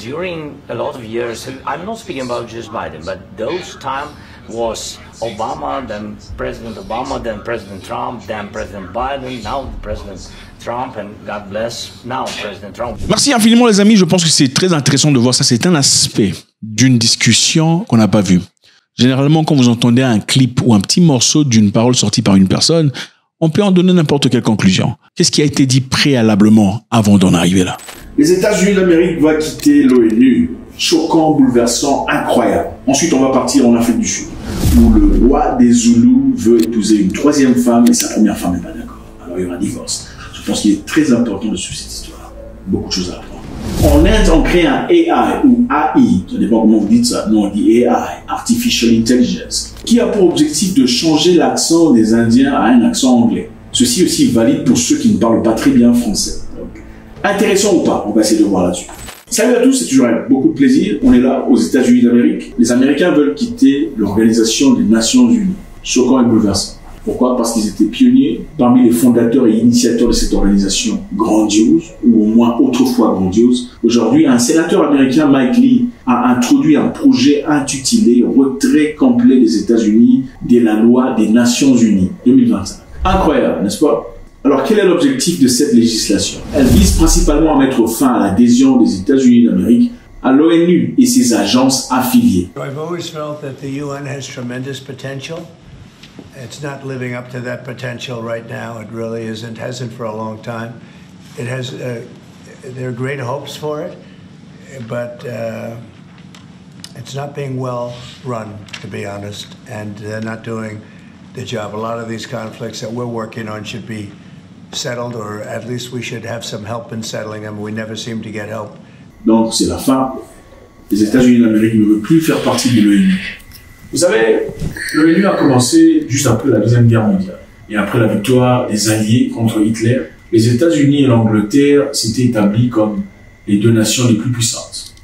D: during a lot of years, I'm not speaking about just Biden, but those time was Obama, then President Obama, then President Trump, then President Biden, now President Trump, and God bless, now President Trump.
A: Merci infiniment les amis, je pense que c'est très intéressant de voir ça. C'est un aspect d'une discussion qu'on n'a pas vu. Généralement, quand vous entendez un clip ou un petit morceau d'une parole sortie par une personne, on peut en donner n'importe quelle conclusion. Qu'est-ce qui a été dit préalablement avant d'en arriver là?
S: Les États-Unis d'Amérique vont quitter l'ONU. Choquant, bouleversant, incroyable. Ensuite, on va partir en Afrique du Sud, où le roi des Zoulous veut épouser une 3e femme et sa première femme n'est pas d'accord. Alors, il y aura un divorce. Je pense qu'il est très important de suivre cette histoire. Beaucoup de choses à apprendre. En Inde, on crée un AI ou AI, ça dépend comment vous dites ça. Non, on dit AI, Artificial Intelligence, qui a pour objectif de changer l'accent des Indiens à un accent anglais. Ceci aussi valide pour ceux qui ne parlent pas très bien français. Donc, intéressant ou pas, on va essayer de voir là-dessus. Salut à tous, c'est toujours avec beaucoup de plaisir. On est là aux États-Unis d'Amérique. Les Américains veulent quitter l'Organisation des Nations Unies. Choquant et bouleversant. Pourquoi? Parce qu'ils étaient pionniers, parmi les fondateurs et initiateurs de cette organisation grandiose, ou au moins autrefois grandiose. Aujourd'hui, un sénateur américain, Mike Lee, a introduit un projet intitulé retrait complet des États-Unis de la loi des Nations Unies 2025. Incroyable, n'est-ce pas? Alors, quel est l'objectif de cette législation? Elle vise principalement à mettre fin à l'adhésion des États-Unis d'Amérique à l'ONU et ses agences affiliées.
F: I've always felt that the UN has tremendous potential. It's not living up to that potential right now. It really isn't. Hasn't for a long time. It has. There are great hopes for it, but it's not being well run, to be honest, and they're not doing the job. A lot of these conflicts that we're working on should be settled, or at least we should have some help in settling them. We never seem to get help.
S: Donc c'est la fin. Les États-Unis d'Amérique ne veulent plus faire partie de l'ONU. Vous savez, l'ONU a commencé juste après la Deuxième Guerre mondiale. Et après la victoire des Alliés contre Hitler, les États-Unis et l'Angleterre s'étaient établis comme les deux nations les plus puissantes.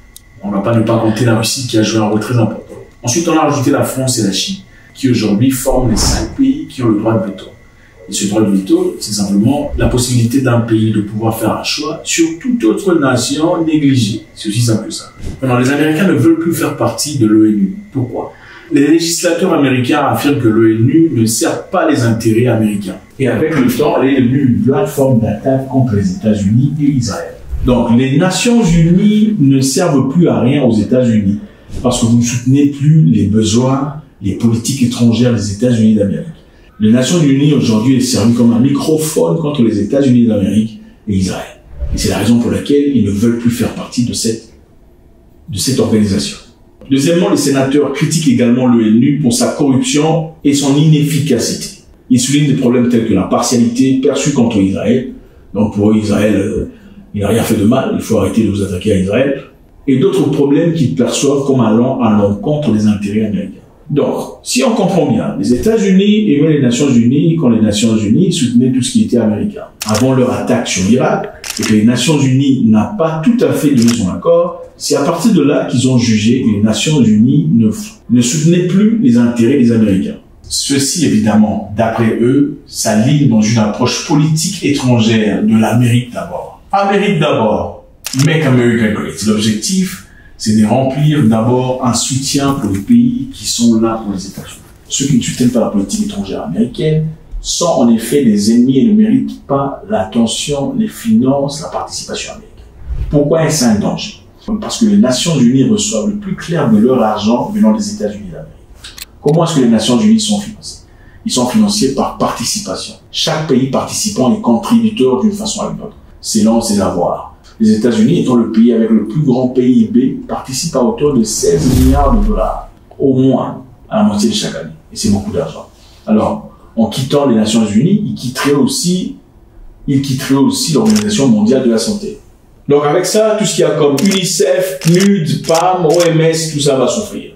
S: On ne va pas ne pas compter la Russie qui a joué un rôle très important. Ensuite, on a rajouté la France et la Chine, qui aujourd'hui forment les 5 pays qui ont le droit de veto. Et ce droit de veto, c'est simplement la possibilité d'un pays de pouvoir faire un choix sur toute autre nation négligée. C'est aussi simple que ça. Alors, les Américains ne veulent plus faire partie de l'ONU. Pourquoi? Les législateurs américains affirment que l'ONU ne sert pas les intérêts américains. Et avec le temps, elle est devenue une plateforme d'attaque contre les États-Unis et Israël. Donc, les Nations Unies ne servent plus à rien aux États-Unis parce que vous ne soutenez plus les besoins, les politiques étrangères des États-Unis d'Amérique. Les Nations Unies aujourd'hui est servi comme un microphone contre les États-Unis d'Amérique et Israël. Et c'est la raison pour laquelle ils ne veulent plus faire partie de cette organisation. Deuxièmement, les sénateurs critiquent également l'ONU pour sa corruption et son inefficacité. Ils soulignent des problèmes tels que la partialité perçue contre Israël. Donc pour eux, Israël, il n'a rien fait de mal, il faut arrêter de vous attaquer à Israël. Et d'autres problèmes qu'ils perçoivent comme allant à l'encontre des intérêts américains. Donc, si on comprend bien, les États-Unis aimaient les Nations Unies quand les Nations Unies soutenaient tout ce qui était américain. Avant leur attaque sur l'Irak, et que les Nations Unies n'ont pas tout à fait donné son accord, c'est à partir de là qu'ils ont jugé que les Nations Unies ne soutenaient plus les intérêts des Américains. Ceci, évidemment, d'après eux, s'aligne dans une approche politique étrangère de l'Amérique d'abord. Amérique d'abord, Make America Great. L'objectif, c'est de remplir d'abord un soutien pour les pays qui sont là pour les États-Unis. Ceux qui ne soutiennent pas la politique étrangère américaine sont en effet des ennemis et ne méritent pas l'attention, les finances, la participation américaine. Pourquoi est-ce un danger? Parce que les Nations Unies reçoivent le plus clair de leur argent venant des États-Unis d'Amérique. Comment est-ce que les Nations Unies sont financées? Ils sont financés par participation. Chaque pays participant est contributeur d'une façon à une autre, selon ses avoirs. Les États-Unis, étant le pays avec le plus grand PIB, participent à hauteur de 16 milliards de dollars, au moins, à la moitié de chaque année. Et c'est beaucoup d'argent. Alors, en quittant les Nations Unies, ils quitteraient aussi l'Organisation mondiale de la santé. Donc avec ça, tout ce qu'il y a comme UNICEF, PNUD, PAM, OMS, tout ça va souffrir.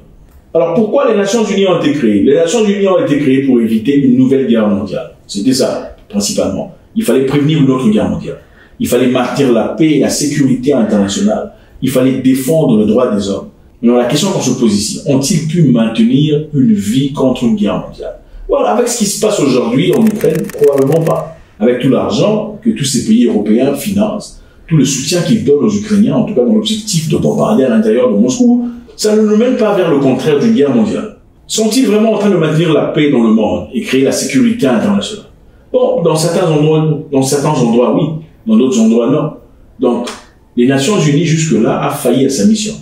S: Alors pourquoi les Nations Unies ont été créées? Les Nations Unies ont été créées pour éviter une nouvelle guerre mondiale. C'était ça, principalement. Il fallait prévenir une autre guerre mondiale. Il fallait maintenir la paix et la sécurité internationale. Il fallait défendre le droit des hommes. Alors la question qu'on se pose ici, ont-ils pu maintenir une vie contre une guerre mondiale? Voilà, avec ce qui se passe aujourd'hui en Ukraine, probablement pas. Avec tout l'argent que tous ces pays européens financent, tout le soutien qu'ils donnent aux Ukrainiens, en tout cas dans l'objectif de bombarder à l'intérieur de Moscou, ça ne nous mène pas vers le contraire d'une guerre mondiale. Sont-ils vraiment en train de maintenir la paix dans le monde et créer la sécurité internationale? Bon, dans certains endroits, oui. Dans d'autres endroits, non. Donc, les Nations Unies, jusque-là, a failli à sa mission.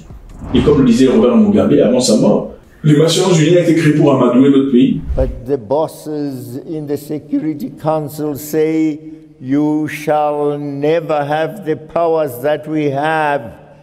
S: Et comme le disait Robert Mugabe avant sa mort, les Nations Unies ont été créées pour amadouer notre pays.
T: But the bosses in the Security Council say you shall never have the powers that we have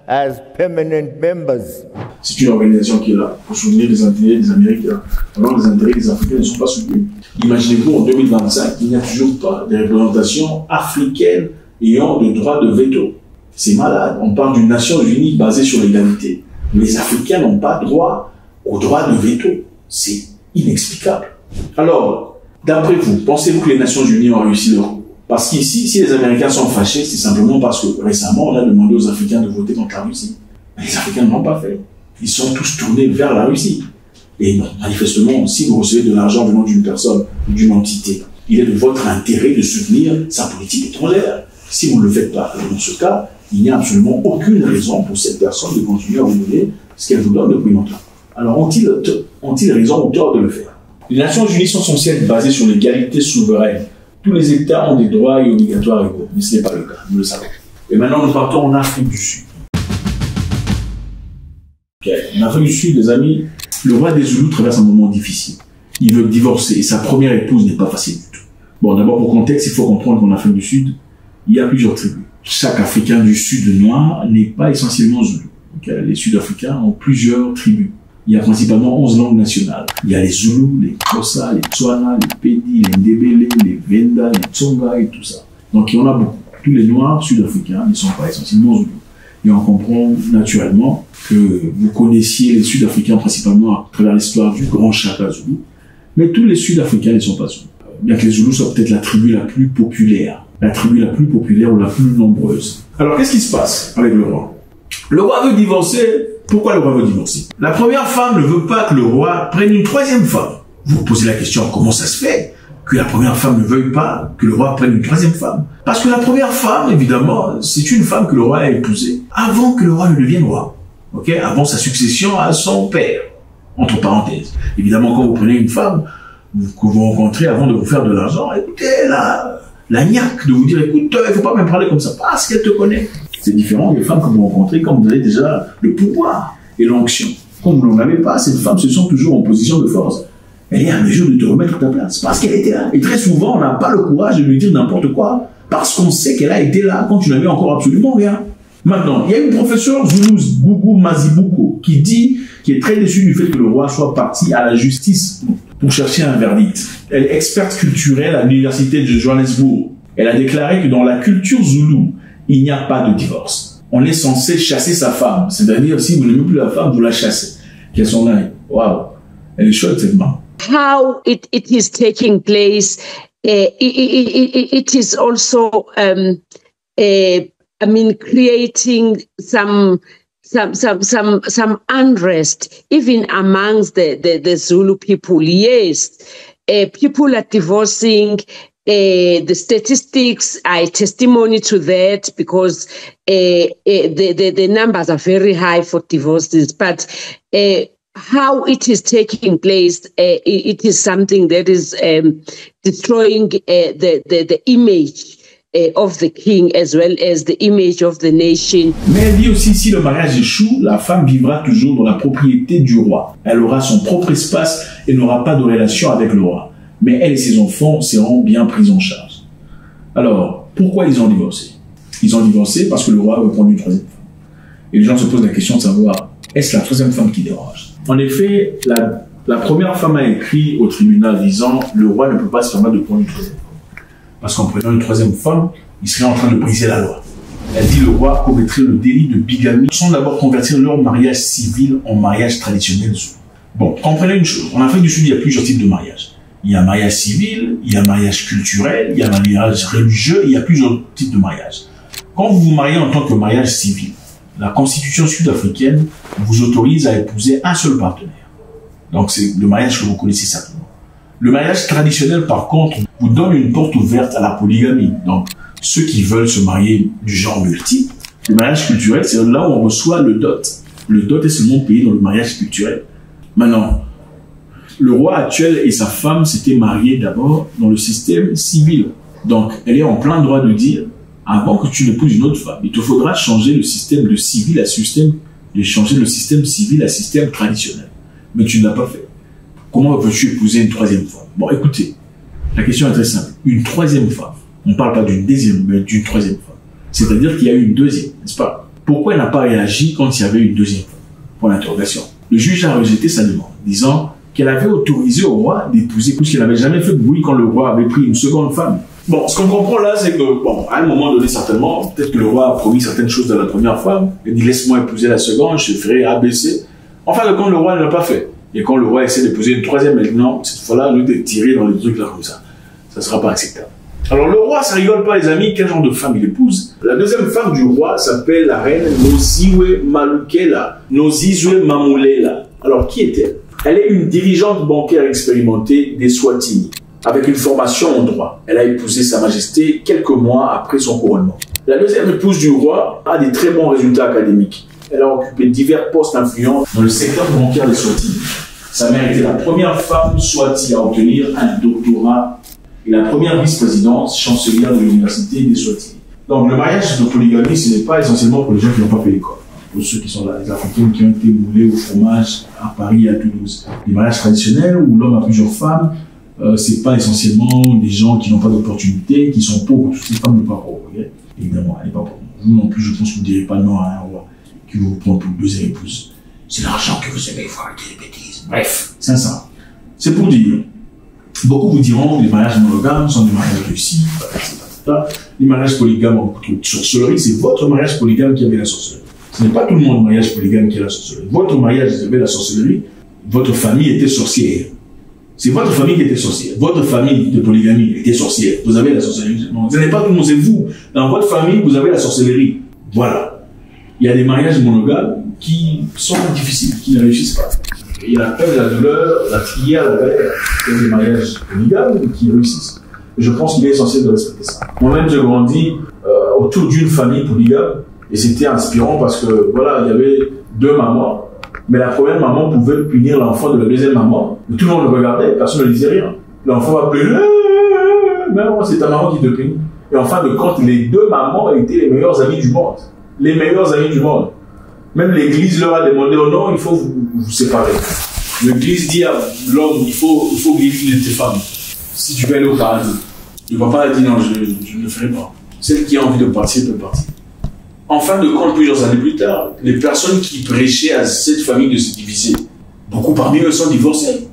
T: as permanent members.
S: C'est une organisation qui est là pour soutenir les intérêts des Américains, alors les intérêts des Africains ne sont pas soutenus. Imaginez-vous, en 2025, il n'y a toujours pas de représentation africaine ayant le droit de veto. C'est malade. On parle d'une Nations Unies basée sur l'égalité. Les Africains n'ont pas droit au droit de veto. C'est inexplicable. Alors, d'après vous, pensez-vous que les Nations Unies ont réussi leur coup? Parce qu'ici, si les Américains sont fâchés, c'est simplement parce que récemment, on a demandé aux Africains de voter contre la Russie. Mais les Africains ne l'ont pas fait. Ils sont tous tournés vers la Russie. Et non, manifestement, si vous recevez de l'argent venant d'une personne, d'une entité, il est de votre intérêt de soutenir sa politique étrangère. Si vous ne le faites pas, dans ce cas, il n'y a absolument aucune raison pour cette personne de continuer à vous donner ce qu'elle vous donne depuis longtemps. Alors ont-ils raison ou tort de le faire? Les Nations Unies sont censées être basées sur l'égalité souveraine. Tous les États ont des droits et obligatoires égaux, mais ce n'est pas le cas, nous le savons. Et maintenant, nous partons en Afrique du Sud. En Afrique du Sud, les amis, le roi des Zoulous traverse un moment difficile. Il veut divorcer et sa première épouse n'est pas facile du tout. Bon, d'abord, pour contexte, il faut comprendre qu'en Afrique du Sud, il y a plusieurs tribus. Chaque Africain du Sud noir n'est pas essentiellement Zoulou. Les Sud-Africains ont plusieurs tribus. Il y a principalement 11 langues nationales. Il y a les Zoulous, les Xhosa, les Tswana, les Pedi, les Ndebele, les Venda, les Tsonga et tout ça. Donc il y en a beaucoup. Tous les Noirs sud-africains ne sont pas essentiellement Zoulous. Et on comprend naturellement que vous connaissiez les Sud-Africains principalement à travers l'histoire du grand Chaka Zoulou. Mais tous les Sud-Africains ne sont pas Zoulous. Bien que les Zoulous soient peut-être la tribu la plus populaire. La tribu la plus populaire ou la plus nombreuse. Alors qu'est-ce qui se passe avec le roi? Le roi veut divorcer. Pourquoi le roi veut divorcer? La première femme ne veut pas que le roi prenne une troisième femme. Vous vous posez la question, comment ça se fait que la première femme ne veuille pas que le roi prenne une troisième femme? Parce que la première femme, évidemment, c'est une femme que le roi a épousée avant que le roi ne devienne roi. Avant sa succession à son père. Entre parenthèses. Évidemment, quand vous prenez une femme que vous rencontrez avant de vous faire de l'argent, écoutez, la niaque de vous dire, écoute, il ne faut pas même parler comme ça parce qu'elle te connaît. C'est différent des femmes que vous rencontrez quand vous avez déjà le pouvoir et l'onction. Quand vous n'en avez pas, cette femme se sent toujours en position de force. Elle est à mesure de te remettre à ta place parce qu'elle était là. Et très souvent, on n'a pas le courage de lui dire n'importe quoi parce qu'on sait qu'elle a été là quand tu n'avais encore absolument rien. Maintenant, il y a une professeure Zoulou, Gougou Mazibuko, qui est très déçue du fait que le roi soit parti à la justice pour chercher un verdict. Elle est experte culturelle à l'université de Johannesburg. Elle a déclaré que dans la culture Zoulou, il n'y a pas de divorce. On est censé chasser sa femme. C'est-à-dire, si vous n'aimez plus la femme, vous la chassez. Quels sont là? Waouh! Elle est chouette, cette main.
U: How it is taking place, it is also, creating some unrest, even amongst the Zulu people. Yes, people are divorcing. The statistics are testimony to that because the numbers are very high for divorces. But how it is taking place, it is something that is destroying the image of the king as well as the image of the nation.
S: Mais elle dit aussi, si le mariage échoue, la femme vivra toujours dans la propriété du roi. Elle aura son propre espace et n'aura pas de relation avec le roi. Mais elle et ses enfants seront bien pris en charge. Alors, pourquoi ils ont divorcé? Ils ont divorcé parce que le roi veut prendre une troisième femme. Et les gens se posent la question de savoir, est-ce la troisième femme qui dérange? En effet, la première femme a écrit au tribunal disant, le roi ne peut pas se permettre de prendre une troisième femme. Parce qu'en prenant une troisième femme, il serait en train de briser la loi. Elle dit le roi commettrait le délit de bigamie sans d'abord convertir leur mariage civil en mariage traditionnel. Bon, comprenez une chose, en Afrique du Sud, il y a plusieurs types de mariages. Il y a un mariage civil, il y a un mariage culturel, il y a un mariage religieux, il y a plusieurs types de mariages. Quand vous vous mariez en tant que mariage civil, la constitution sud-africaine vous autorise à épouser un seul partenaire. Donc c'est le mariage que vous connaissez simplement. Le mariage traditionnel, par contre, vous donne une porte ouverte à la polygamie. Donc, ceux qui veulent se marier du genre multiple, le mariage culturel, c'est là où on reçoit le dot. Le dot est seulement payé dans le mariage culturel. Maintenant, le roi actuel et sa femme s'étaient mariés d'abord dans le système civil. Donc, elle est en plein droit de dire, avant que tu n'épouses une autre femme, il te faudra changer le système de civil à système, changer le système civil à système traditionnel. Mais tu ne l'as pas fait. Comment veux-tu épouser une troisième femme? Bon, écoutez, la question est très simple. Une troisième femme, on ne parle pas d'une deuxième, mais d'une troisième femme. C'est-à-dire qu'il y a eu une deuxième, n'est-ce pas? Pourquoi elle n'a pas réagi quand il y avait une deuxième femme? Pour l'interrogation. Le juge a rejeté sa demande, disant qu'elle avait autorisé au roi d'épouser, puisqu'elle n'avait jamais fait de bruit quand le roi avait pris une seconde femme. Bon, ce qu'on comprend là, c'est que, bon, à un moment donné, certainement, peut-être que le roi a promis certaines choses à la première femme, il dit laisse-moi épouser la seconde, je ferai ABC. Enfin, quand le roi ne l'a pas fait. Et quand le roi essaie d'épouser une troisième, elle dit non, cette fois-là, lui d'être tiré dans les trucs là comme ça. Ça ne sera pas acceptable. Alors le roi, ça rigole pas les amis, quel genre de femme il épouse? La deuxième femme du roi s'appelle la reine Nosiwe Malukela, Nozizwe Mamulela. Alors qui est-elle? Elle est une dirigeante bancaire expérimentée des Swatini, avec une formation en droit. Elle a épousé Sa Majesté quelques mois après son couronnement. La deuxième épouse du roi a des très bons résultats académiques. Elle a occupé divers postes influents dans le secteur bancaire des Swatini. Sa mère était la première femme Swati à obtenir un doctorat et la première vice-présidente chancelière de l'université des Swatini. Donc le mariage de polygamie, ce n'est pas essentiellement pour les gens qui n'ont pas fait l'école. Pour ceux qui sont là, les Africains qui ont été moulés au fromage à Paris et à Toulouse. Les mariages traditionnels où l'homme a plusieurs femmes, c'est pas essentiellement des gens qui n'ont pas d'opportunité, qui sont pauvres. Toutes ces femmes ne sont pas pauvres, okay? Évidemment, elle n'est pas pauvre. Vous non plus, je pense que vous ne direz pas non à un roi qui vous prend pour 2 épouses. C'est l'argent que vous aimez, il faut arrêter les bêtises. Bref, c'est ça. C'est pour dire, beaucoup vous diront que les mariages monogames sont des mariages réussis, les mariages polygames ont beaucoup de sorcellerie, c'est votre mariage polygame qui avait la sorcellerie. Ce n'est pas tout le monde mariage polygame qui a la sorcellerie. Votre mariage, vous avez la sorcellerie, votre famille était sorcière. C'est votre famille qui était sorcière. Votre famille de polygamie était sorcière. Vous avez la sorcellerie. Non, ce n'est pas tout le monde, c'est vous. Dans votre famille, vous avez la sorcellerie. Voilà. Il y a des mariages monogames qui sont difficiles, qui ne réussissent pas. Il y a la peine, la douleur, la prière, la galère. Il y a des mariages polygames qui réussissent. Je pense qu'il est essentiel de respecter ça. Moi-même, j'ai grandi autour d'une famille polygame et c'était inspirant parce que, voilà, il y avait 2 mamans. Mais la première maman pouvait punir l'enfant de la deuxième maman. Mais tout le monde le regardait, personne ne disait rien. L'enfant va pleurer, mais non, c'est ta maman qui te punit. Et en fin de compte, les 2 mamans étaient les meilleurs amis du monde. Les meilleurs amis du monde. Même l'église leur a demandé, oh non, il faut vous séparer. L'église dit à l'homme, il faut guérir tes femmes. Si tu veux aller au paradis. Le papa a dit, non, je ne le ferai pas. Celle qui a envie de partir peut partir. En fin de compte, plusieurs années plus tard, les personnes qui prêchaient à cette famille de se diviser, beaucoup parmi eux sont divorcés.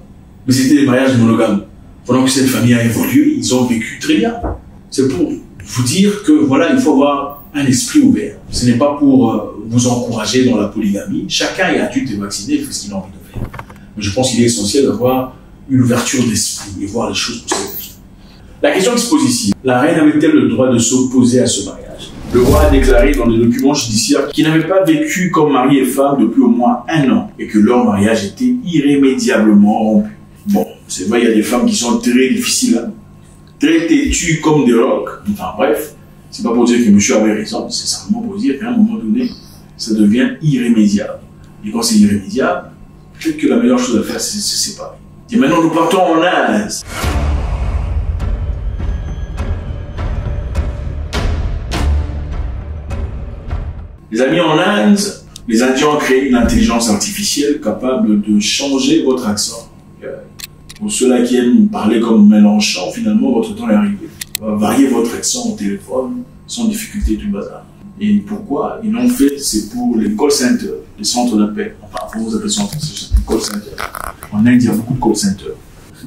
S: Mais c'était des mariages monogames. Pendant que cette famille a évolué, ils ont vécu très bien. C'est pour vous dire que voilà, il faut avoir un esprit ouvert. Ce n'est pas pour vous encourager dans la polygamie. Chacun est adulte et vacciné, il fait ce qu'il a envie de faire. Mais je pense qu'il est essentiel d'avoir une ouverture d'esprit et voir les choses pour ce qu'elles sont. La question qui se pose ici, la reine avait-elle le droit de s'opposer à ce mariage? Le roi a déclaré dans des documents judiciaires qu'il n'avait pas vécu comme mari et femme depuis au moins 1 an et que leur mariage était irrémédiablement rompu. Bon, c'est vrai, il y a des femmes qui sont très difficiles, hein, très têtues comme des rocs. Enfin bref, c'est pas pour dire que monsieur avait raison, c'est simplement pour dire qu'à un moment donné, ça devient irrémédiable. Et quand c'est irrémédiable, peut-être que la meilleure chose à faire, c'est de se séparer. Et maintenant, nous partons en Inde. Les amis, en Inde, les Indiens ont créé une intelligence artificielle capable de changer votre accent. Pour ceux-là qui aiment parler comme Mélenchon, finalement, votre temps est arrivé. On va varier votre accent au téléphone, sans difficulté, tout le bazar. Et pourquoi ils l'ont fait? C'est pour les call centers, les centres d'appel. Enfin, comment vous appelez ça en français? Les call centers. En Inde, il y a beaucoup de call centers.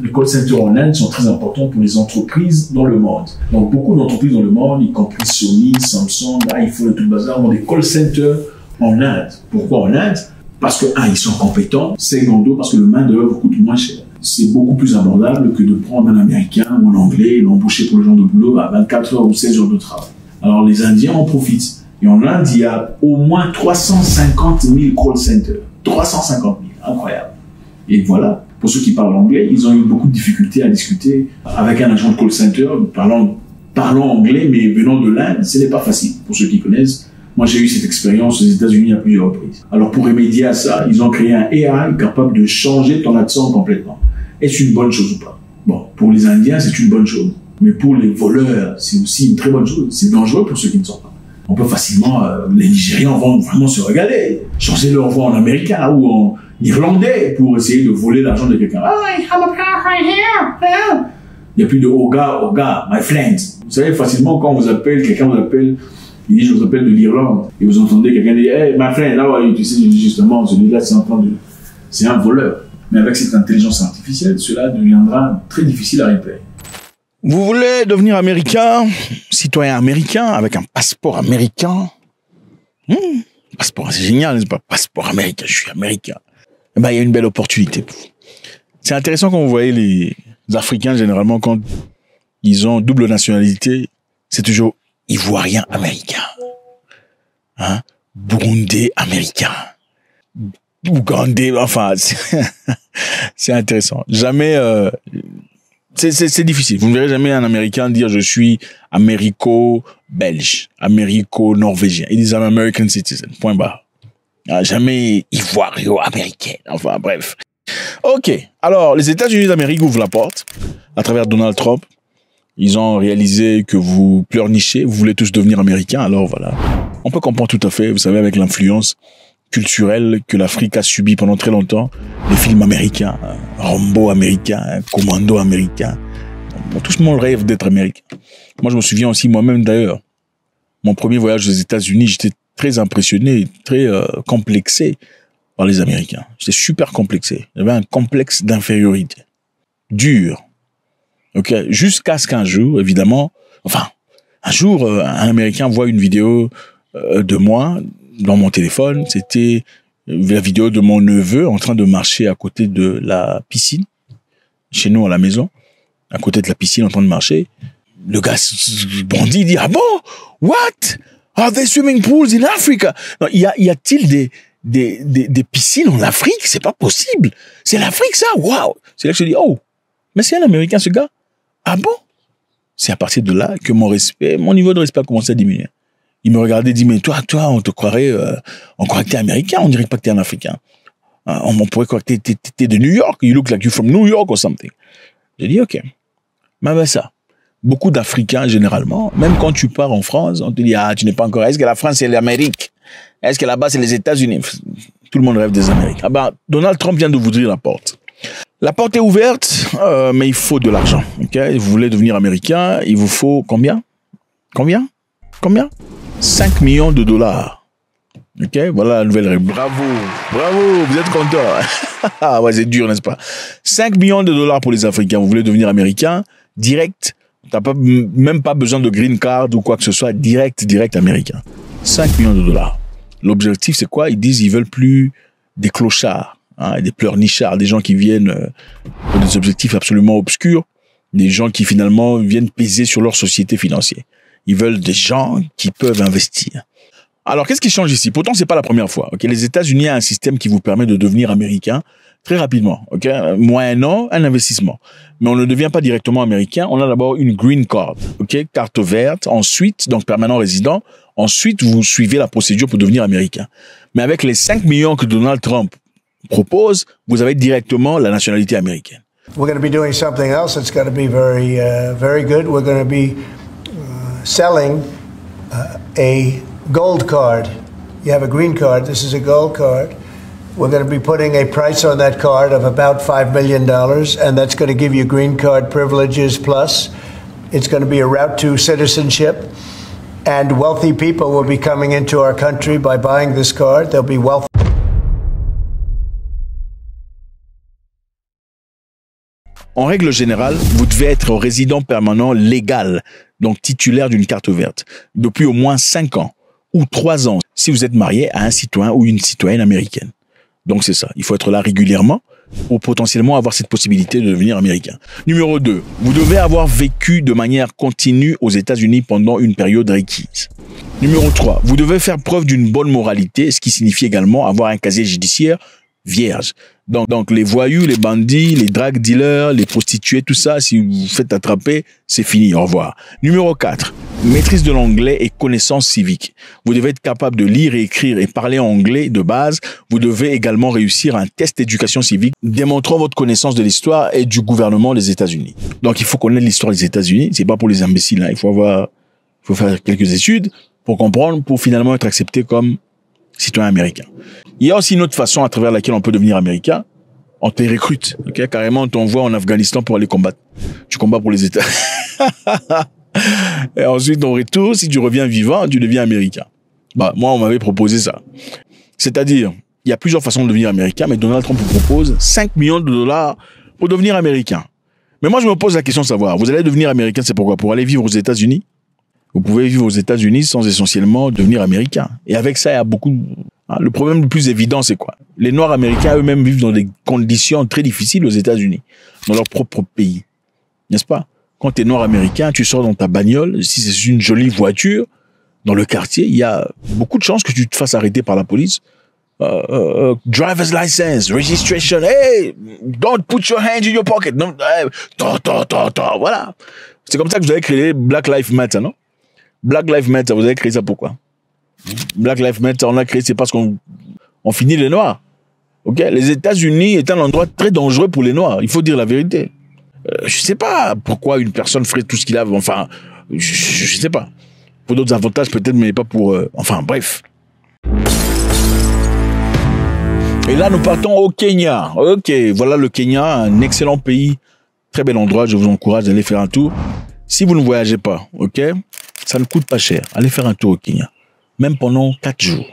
S: Les call centers en Inde sont très importants pour les entreprises dans le monde. Donc, beaucoup d'entreprises dans le monde, y compris Sony, Samsung, iPhone et tout le bazar, ont des call centers en Inde. Pourquoi en Inde? Parce que, ils sont compétents. Secondo, parce que le main-d'œuvre coûte moins cher. C'est beaucoup plus abordable que de prendre un Américain ou un Anglais et l'embaucher pour le genre de boulot à 24 heures ou 16 heures de travail. Alors, les Indiens en profitent. Et en Inde, il y a au moins 350 000 call centers. 350 000. Incroyable. Et voilà. Pour ceux qui parlent anglais, ils ont eu beaucoup de difficultés à discuter avec un agent de call center parlant anglais, mais venant de l'Inde, ce n'est pas facile. Pour ceux qui connaissent, moi j'ai eu cette expérience aux États-Unis à plusieurs reprises. Alors pour remédier à ça, ils ont créé un AI capable de changer ton accent complètement. Est-ce une bonne chose ou pas? Bon, pour les Indiens, c'est une bonne chose. Mais pour les voleurs, c'est aussi une très bonne chose. C'est dangereux pour ceux qui ne sont pas. On peut facilement, les Nigérians vont vraiment se regarder, changer leur voix en américain ou en irlandais pour essayer de voler l'argent de quelqu'un. Il n'y a plus de Oga, my friend. Vous savez, facilement, quand on vous appelle, quelqu'un vous appelle, il dit, je vous appelle de l'Irlande. Et vous entendez quelqu'un dire, hey, my friend, how are you? Tu sais, justement, celui-là, c'est un voleur. Mais avec cette intelligence artificielle, cela deviendra très difficile à repérer. Vous voulez devenir américain, citoyen américain, avec un passeport américain? Passeport, c'est génial, n'est-ce pas? Passeport américain, je suis américain. Eh ben, il y a une belle opportunité. C'est intéressant quand vous voyez les Africains, généralement, quand ils ont double nationalité, c'est toujours Ivoirien américain. Hein? Burundais américain. Ougandais, enfin, c'est intéressant. Jamais, c'est difficile. Vous ne verrez jamais un Américain dire je suis américo-belge, américo-norvégien. Ils disent I'm American citizen. Point barre.
A: Jamais ivoirio-américaine. Enfin, bref. OK. Alors, les États-Unis d'Amérique ouvrent la porte à travers Donald Trump. Ils ont réalisé que vous pleurnichez, vous voulez tous devenir américains. Alors, voilà. On peut comprendre tout à fait, vous savez, avec l'influence culturelle que l'Afrique a subie pendant très longtemps. Les films américains, Rambo américain, Commando américain. Tout le monde rêve d'être américain. Moi, je me souviens aussi, moi-même d'ailleurs, mon premier voyage aux États-Unis, j'étais très impressionné, très complexé par les Américains. J'étais super complexé. J'avais un complexe d'infériorité. Dur. OK? Jusqu'à ce qu'un jour, évidemment, un jour, un Américain voit une vidéo de moi dans mon téléphone. C'était la vidéo de mon neveu en train de marcher à côté de la piscine, chez nous à la maison, à côté de la piscine en train de marcher. Le gars bondit, il dit, ah bon? What? Are there swimming pools in Africa? Non, y a-t-il des piscines en Afrique? C'est pas possible. C'est l'Afrique, ça? Waouh! C'est là que je dis, oh, mais c'est un Américain, ce gars? Ah bon? C'est à partir de là que mon niveau de respect a commencé à diminuer. Il me regardait et dit, mais toi, on te croirait, on croirait que t'es américain, on dirait pas que t'es un Africain. On pourrait croire que t'es de New York, you look like you're from New York or something. J'ai dit, OK. Mais ben ça. Beaucoup d'Africains, généralement, même quand tu pars en France, on te dit, ah, tu n'es pas encore, est-ce que la France, c'est l'Amérique? Est-ce que là-bas, c'est les États-Unis? Tout le monde rêve des Amériques. Ah ben, Donald Trump vient de vous ouvrir la porte. La porte est ouverte, mais il faut de l'argent. Okay? Vous voulez devenir américain, il vous faut combien? 5 millions de dollars. OK? Voilà la nouvelle règle. Bravo, vous êtes content. Ouais, c'est dur, n'est-ce pas? 5 millions de dollars pour les Africains. Vous voulez devenir américain, direct. T'as même pas besoin de green card ou quoi que ce soit, direct américain. 5 millions de dollars. L'objectif, c'est quoi? Ils veulent plus des clochards, des pleurnichards, des gens qui viennent pour des objectifs absolument obscurs, des gens qui finalement viennent peser sur leur société financière. Ils veulent des gens qui peuvent investir. Alors, qu'est-ce qui change ici? Pourtant, c'est pas la première fois. Okay? Les États-Unis ont un système qui vous permet de devenir américain très rapidement. Okay? Moyennant un investissement. Mais on ne devient pas directement américain. On a d'abord une green card. Okay? Carte verte. Ensuite, donc permanent résident. Ensuite, vous suivez la procédure pour devenir américain. Mais avec les 5 millions que Donald Trump propose, vous avez directement la nationalité américaine.
F: We're going to be doing something else that's going to be very, very good. We're going to be selling a gold card. You have a green card. This is a gold card. We're going to be putting a price on that card of about $5 million, and that's going to give you green card privileges plus. It's going to be a route to citizenship, and wealthy people will be coming into our country by buying this card. They'll be wealthy.
A: En règle générale, vous devez être résident permanent légal, donc titulaire d'une carte verte, depuis au moins 5 ans ou 3 ans si vous êtes marié à un citoyen ou une citoyenne américaine. Donc c'est ça, il faut être là régulièrement pour potentiellement avoir cette possibilité de devenir américain. Numéro 2, vous devez avoir vécu de manière continue aux États-Unis pendant une période requise. Numéro 3, vous devez faire preuve d'une bonne moralité, ce qui signifie également avoir un casier judiciaire vierge. Donc les voyous, les bandits, les drug dealers, les prostituées, tout ça, si vous vous faites attraper, c'est fini, au revoir. Numéro 4, maîtrise de l'anglais et connaissances civiques. Vous devez être capable de lire et écrire et parler anglais de base. Vous devez également réussir un test d'éducation civique démontrant votre connaissance de l'histoire et du gouvernement des États-Unis. Donc il faut connaître l'histoire des États-Unis, c'est pas pour les imbéciles, hein. Il faut faire quelques études pour comprendre, pour finalement être accepté comme citoyen américain. Il y a aussi une autre façon à travers laquelle on peut devenir américain. On te recrute, ok? Carrément, on t'envoie en Afghanistan pour aller combattre. Tu combats pour les États. Et ensuite, en retour, si tu reviens vivant, tu deviens américain. Bah, moi, on m'avait proposé ça. C'est-à-dire, il y a plusieurs façons de devenir américain, mais Donald Trump vous propose 5 millions de dollars pour devenir américain. Mais moi, je me pose la question de savoir, vous allez devenir américain, c'est pourquoi? Pour aller vivre aux États-Unis? Vous pouvez vivre aux États-Unis sans essentiellement devenir américain. Et avec ça, il y a beaucoup... Le problème le plus évident, c'est quoi? Les Noirs américains eux-mêmes vivent dans des conditions très difficiles aux États-Unis, dans leur propre pays. N'est-ce pas? Quand tu es Noir américain, tu sors dans ta bagnole, si c'est une jolie voiture, dans le quartier, il y a beaucoup de chances que tu te fasses arrêter par la police. Driver's license, registration, hey, don't put your hands in your pocket. Non, voilà. C'est comme ça que vous avez créé Black Lives Matter, non? Black Lives Matter, vous avez créé ça pourquoi? Black Lives Matter, on l'a créé, c'est parce qu'on on finit les Noirs. Okay? Les États-Unis est un endroit très dangereux pour les Noirs. Il faut dire la vérité. Je ne sais pas pourquoi une personne ferait tout ce qu'il a. Enfin, je ne sais pas. Pour d'autres avantages peut-être, mais pas pour... enfin, bref. Et là, nous partons au Kenya. Ok, voilà le Kenya, un excellent pays. Très bel endroit, je vous encourage d'aller faire un tour. Si vous ne voyagez pas, ok, ça ne coûte pas cher. Allez faire un tour au Kenya. Même pendant 4 jours.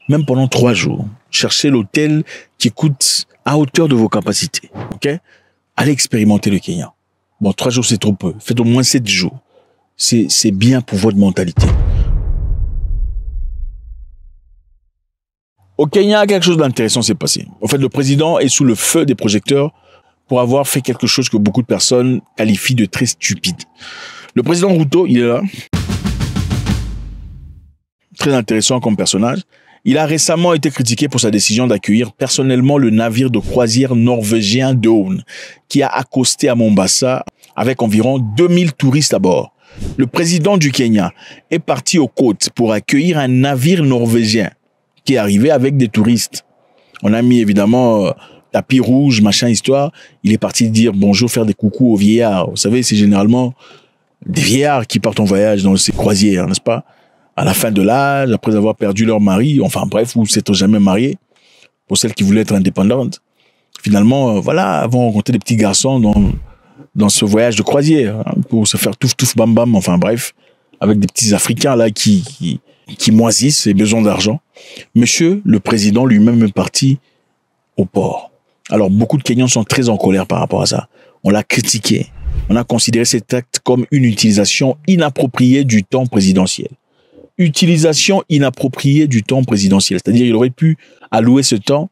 A: Même pendant 3 jours. Cherchez l'hôtel qui coûte à hauteur de vos capacités. Ok? Allez expérimenter le Kenya. Bon, 3 jours, c'est trop peu. Faites au moins 7 jours. C'est bien pour votre mentalité. Au Kenya, quelque chose d'intéressant s'est passé. En fait, le président est sous le feu des projecteurs pour avoir fait quelque chose que beaucoup de personnes qualifient de très stupide. Le président Ruto, il est là. Très intéressant comme personnage. Il a récemment été critiqué pour sa décision d'accueillir personnellement le navire de croisière norvégien Dawn, qui a accosté à Mombasa avec environ 2000 touristes à bord. Le président du Kenya est parti aux côtes pour accueillir un navire norvégien qui est arrivé avec des touristes. On a mis évidemment tapis rouge, machin, histoire. Il est parti dire bonjour, faire des coucous aux vieillards. Vous savez, c'est généralement des vieillards qui partent en voyage dans ces croisières, n'est-ce pas? À la fin de l'âge, après avoir perdu leur mari, enfin bref, ou s'être jamais mariés, pour celles qui voulaient être indépendantes. Finalement, voilà, vont rencontrer des petits garçons dans ce voyage de croisière, hein, pour se faire touf touf bam bam, enfin bref, avec des petits Africains là qui moisissent et besoin d'argent. Monsieur le président lui-même est parti au port. Alors beaucoup de Kenyans sont très en colère par rapport à ça. On l'a critiqué. On a considéré cet acte comme une utilisation inappropriée du temps présidentiel. Utilisation inappropriée du temps présidentiel. C'est-à-dire qu'il aurait pu allouer ce temps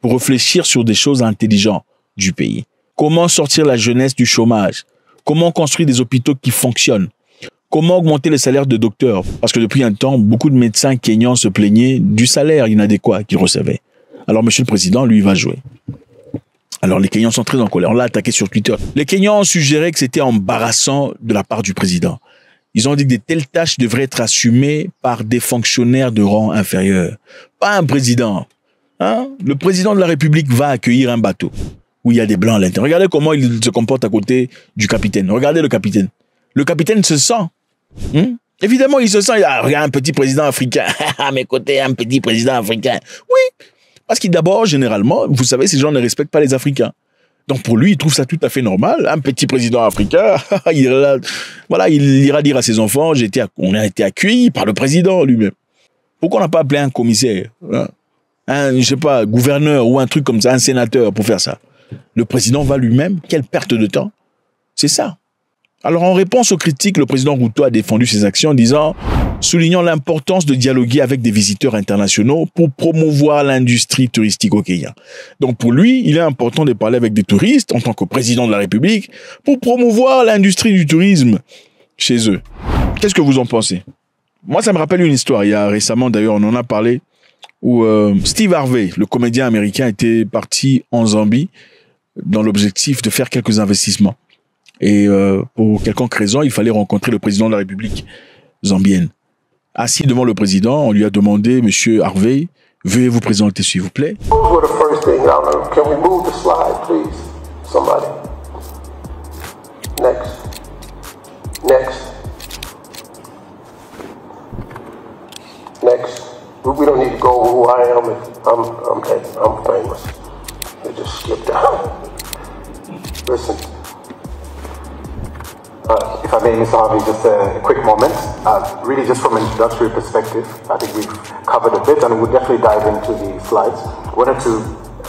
A: pour réfléchir sur des choses intelligentes du pays. Comment sortir la jeunesse du chômage? Comment construire des hôpitaux qui fonctionnent? Comment augmenter les salaires de docteurs? Parce que depuis un temps, beaucoup de médecins kenyans se plaignaient du salaire inadéquat qu'ils recevaient. Alors, monsieur le président, lui, va jouer. Alors, les Kenyans sont très en colère. On l'a attaqué sur Twitter. Les Kenyans ont suggéré que c'était embarrassant de la part du président. Ils ont dit que de telles tâches devraient être assumées par des fonctionnaires de rang inférieur. Pas un président. Hein? Le président de la République va accueillir un bateau où il y a des blancs à l'intérieur. Regardez comment il se comporte à côté du capitaine. Regardez le capitaine. Le capitaine se sent. Évidemment, il se sent. Regarde un petit président africain. À mes côtés, un petit président africain. Oui. Parce que d'abord, généralement, vous savez, ces gens ne respectent pas les Africains. Donc pour lui, il trouve ça tout à fait normal. Un petit président africain, il ira dire à ses enfants, on a été accueillis par le président lui-même. Pourquoi on n'a pas appelé un commissaire, un, je sais pas, gouverneur ou un truc comme ça, un sénateur pour faire ça? Le président va lui-même. Quelle perte de temps. C'est ça. Alors en réponse aux critiques, le président Ruto a défendu ses actions en disant, soulignant l'importance de dialoguer avec des visiteurs internationaux pour promouvoir l'industrie touristique au Kenya. Donc pour lui, il est important de parler avec des touristes en tant que président de la République pour promouvoir l'industrie du tourisme chez eux. Qu'est-ce que vous en pensez? Moi, ça me rappelle une histoire. Il y a récemment, d'ailleurs, on en a parlé, où Steve Harvey, le comédien américain, était parti en Zambie dans l'objectif de faire quelques investissements. Et pour quelconque raison, il fallait rencontrer le président de la République zambienne. Assis devant le président, on lui a demandé, Monsieur Harvey, veuillez vous présenter s'il vous plaît.
B: Can we move the slide, please? Somebody. Next. We don't need to go who I am. I'm famous. They just skip down. Listen. If I may, Mr. Harvey, just a quick moment. Really just from an introductory perspective, I think we've covered a bit and we'll definitely dive into the slides. I wanted to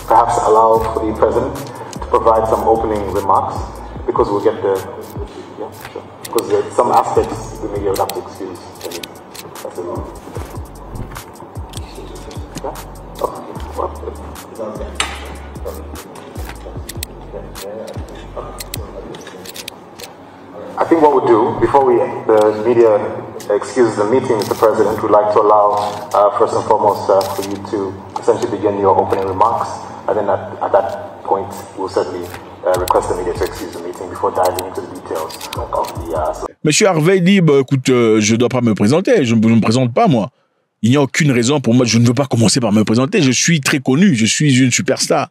B: perhaps allow for the President to provide some opening remarks because we'll get the yeah, sure. Because there's some aspects the media will have to excuse. That's it. I think what we'll do, before the media excuses the meeting, Mr. President, we'd like to allow, first and foremost, for you to essentially begin your opening remarks, and then at that point, we'll certainly request the media to excuse the meeting before diving into the details of the...
A: Monsieur Harvey dit, écoute, je ne dois pas me présenter, je ne me présente pas, moi. Il n'y a aucune raison pour moi, je ne veux pas commencer par me présenter, je suis très connu, je suis une superstar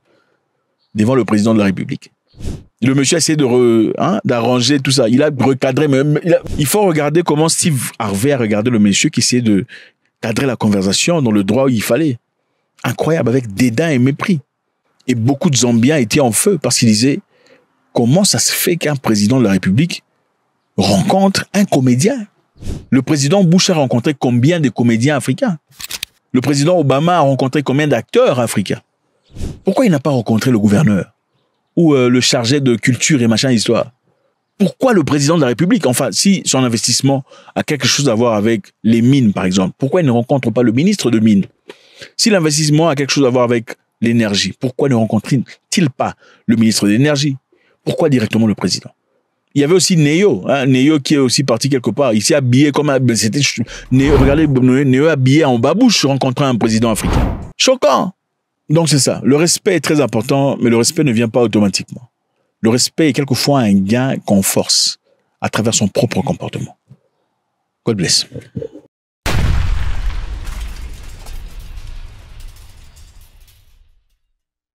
A: devant le président de la République. Le monsieur a essayé d'arranger tout ça. Il a recadré. Il faut regarder comment Steve Harvey a regardé le monsieur qui essayait de cadrer la conversation dans le droit où il fallait. Incroyable, avec dédain et mépris. Et beaucoup de Zambiens étaient en feu parce qu'ils disaient comment ça se fait qu'un président de la République rencontre un comédien? Le président Bush a rencontré combien de comédiens africains? Le président Obama a rencontré combien d'acteurs africains? Pourquoi il n'a pas rencontré le gouverneur ou le chargé de culture et machin histoire? Pourquoi le président de la République, enfin, si son investissement a quelque chose à voir avec les mines, par exemple, pourquoi il ne rencontre pas le ministre de Mines? Si l'investissement a quelque chose à voir avec l'énergie, pourquoi ne rencontre-t-il pas le ministre de l'Énergie? Pourquoi directement le président? Il y avait aussi Neo, Neo qui est aussi parti quelque part. Il s'est habillé comme un... Regardez, Neo habillé en babouche rencontrant un président africain. Choquant! Donc c'est ça. Le respect est très important, mais le respect ne vient pas automatiquement. Le respect est quelquefois un gain qu'on force à travers son propre comportement. God bless.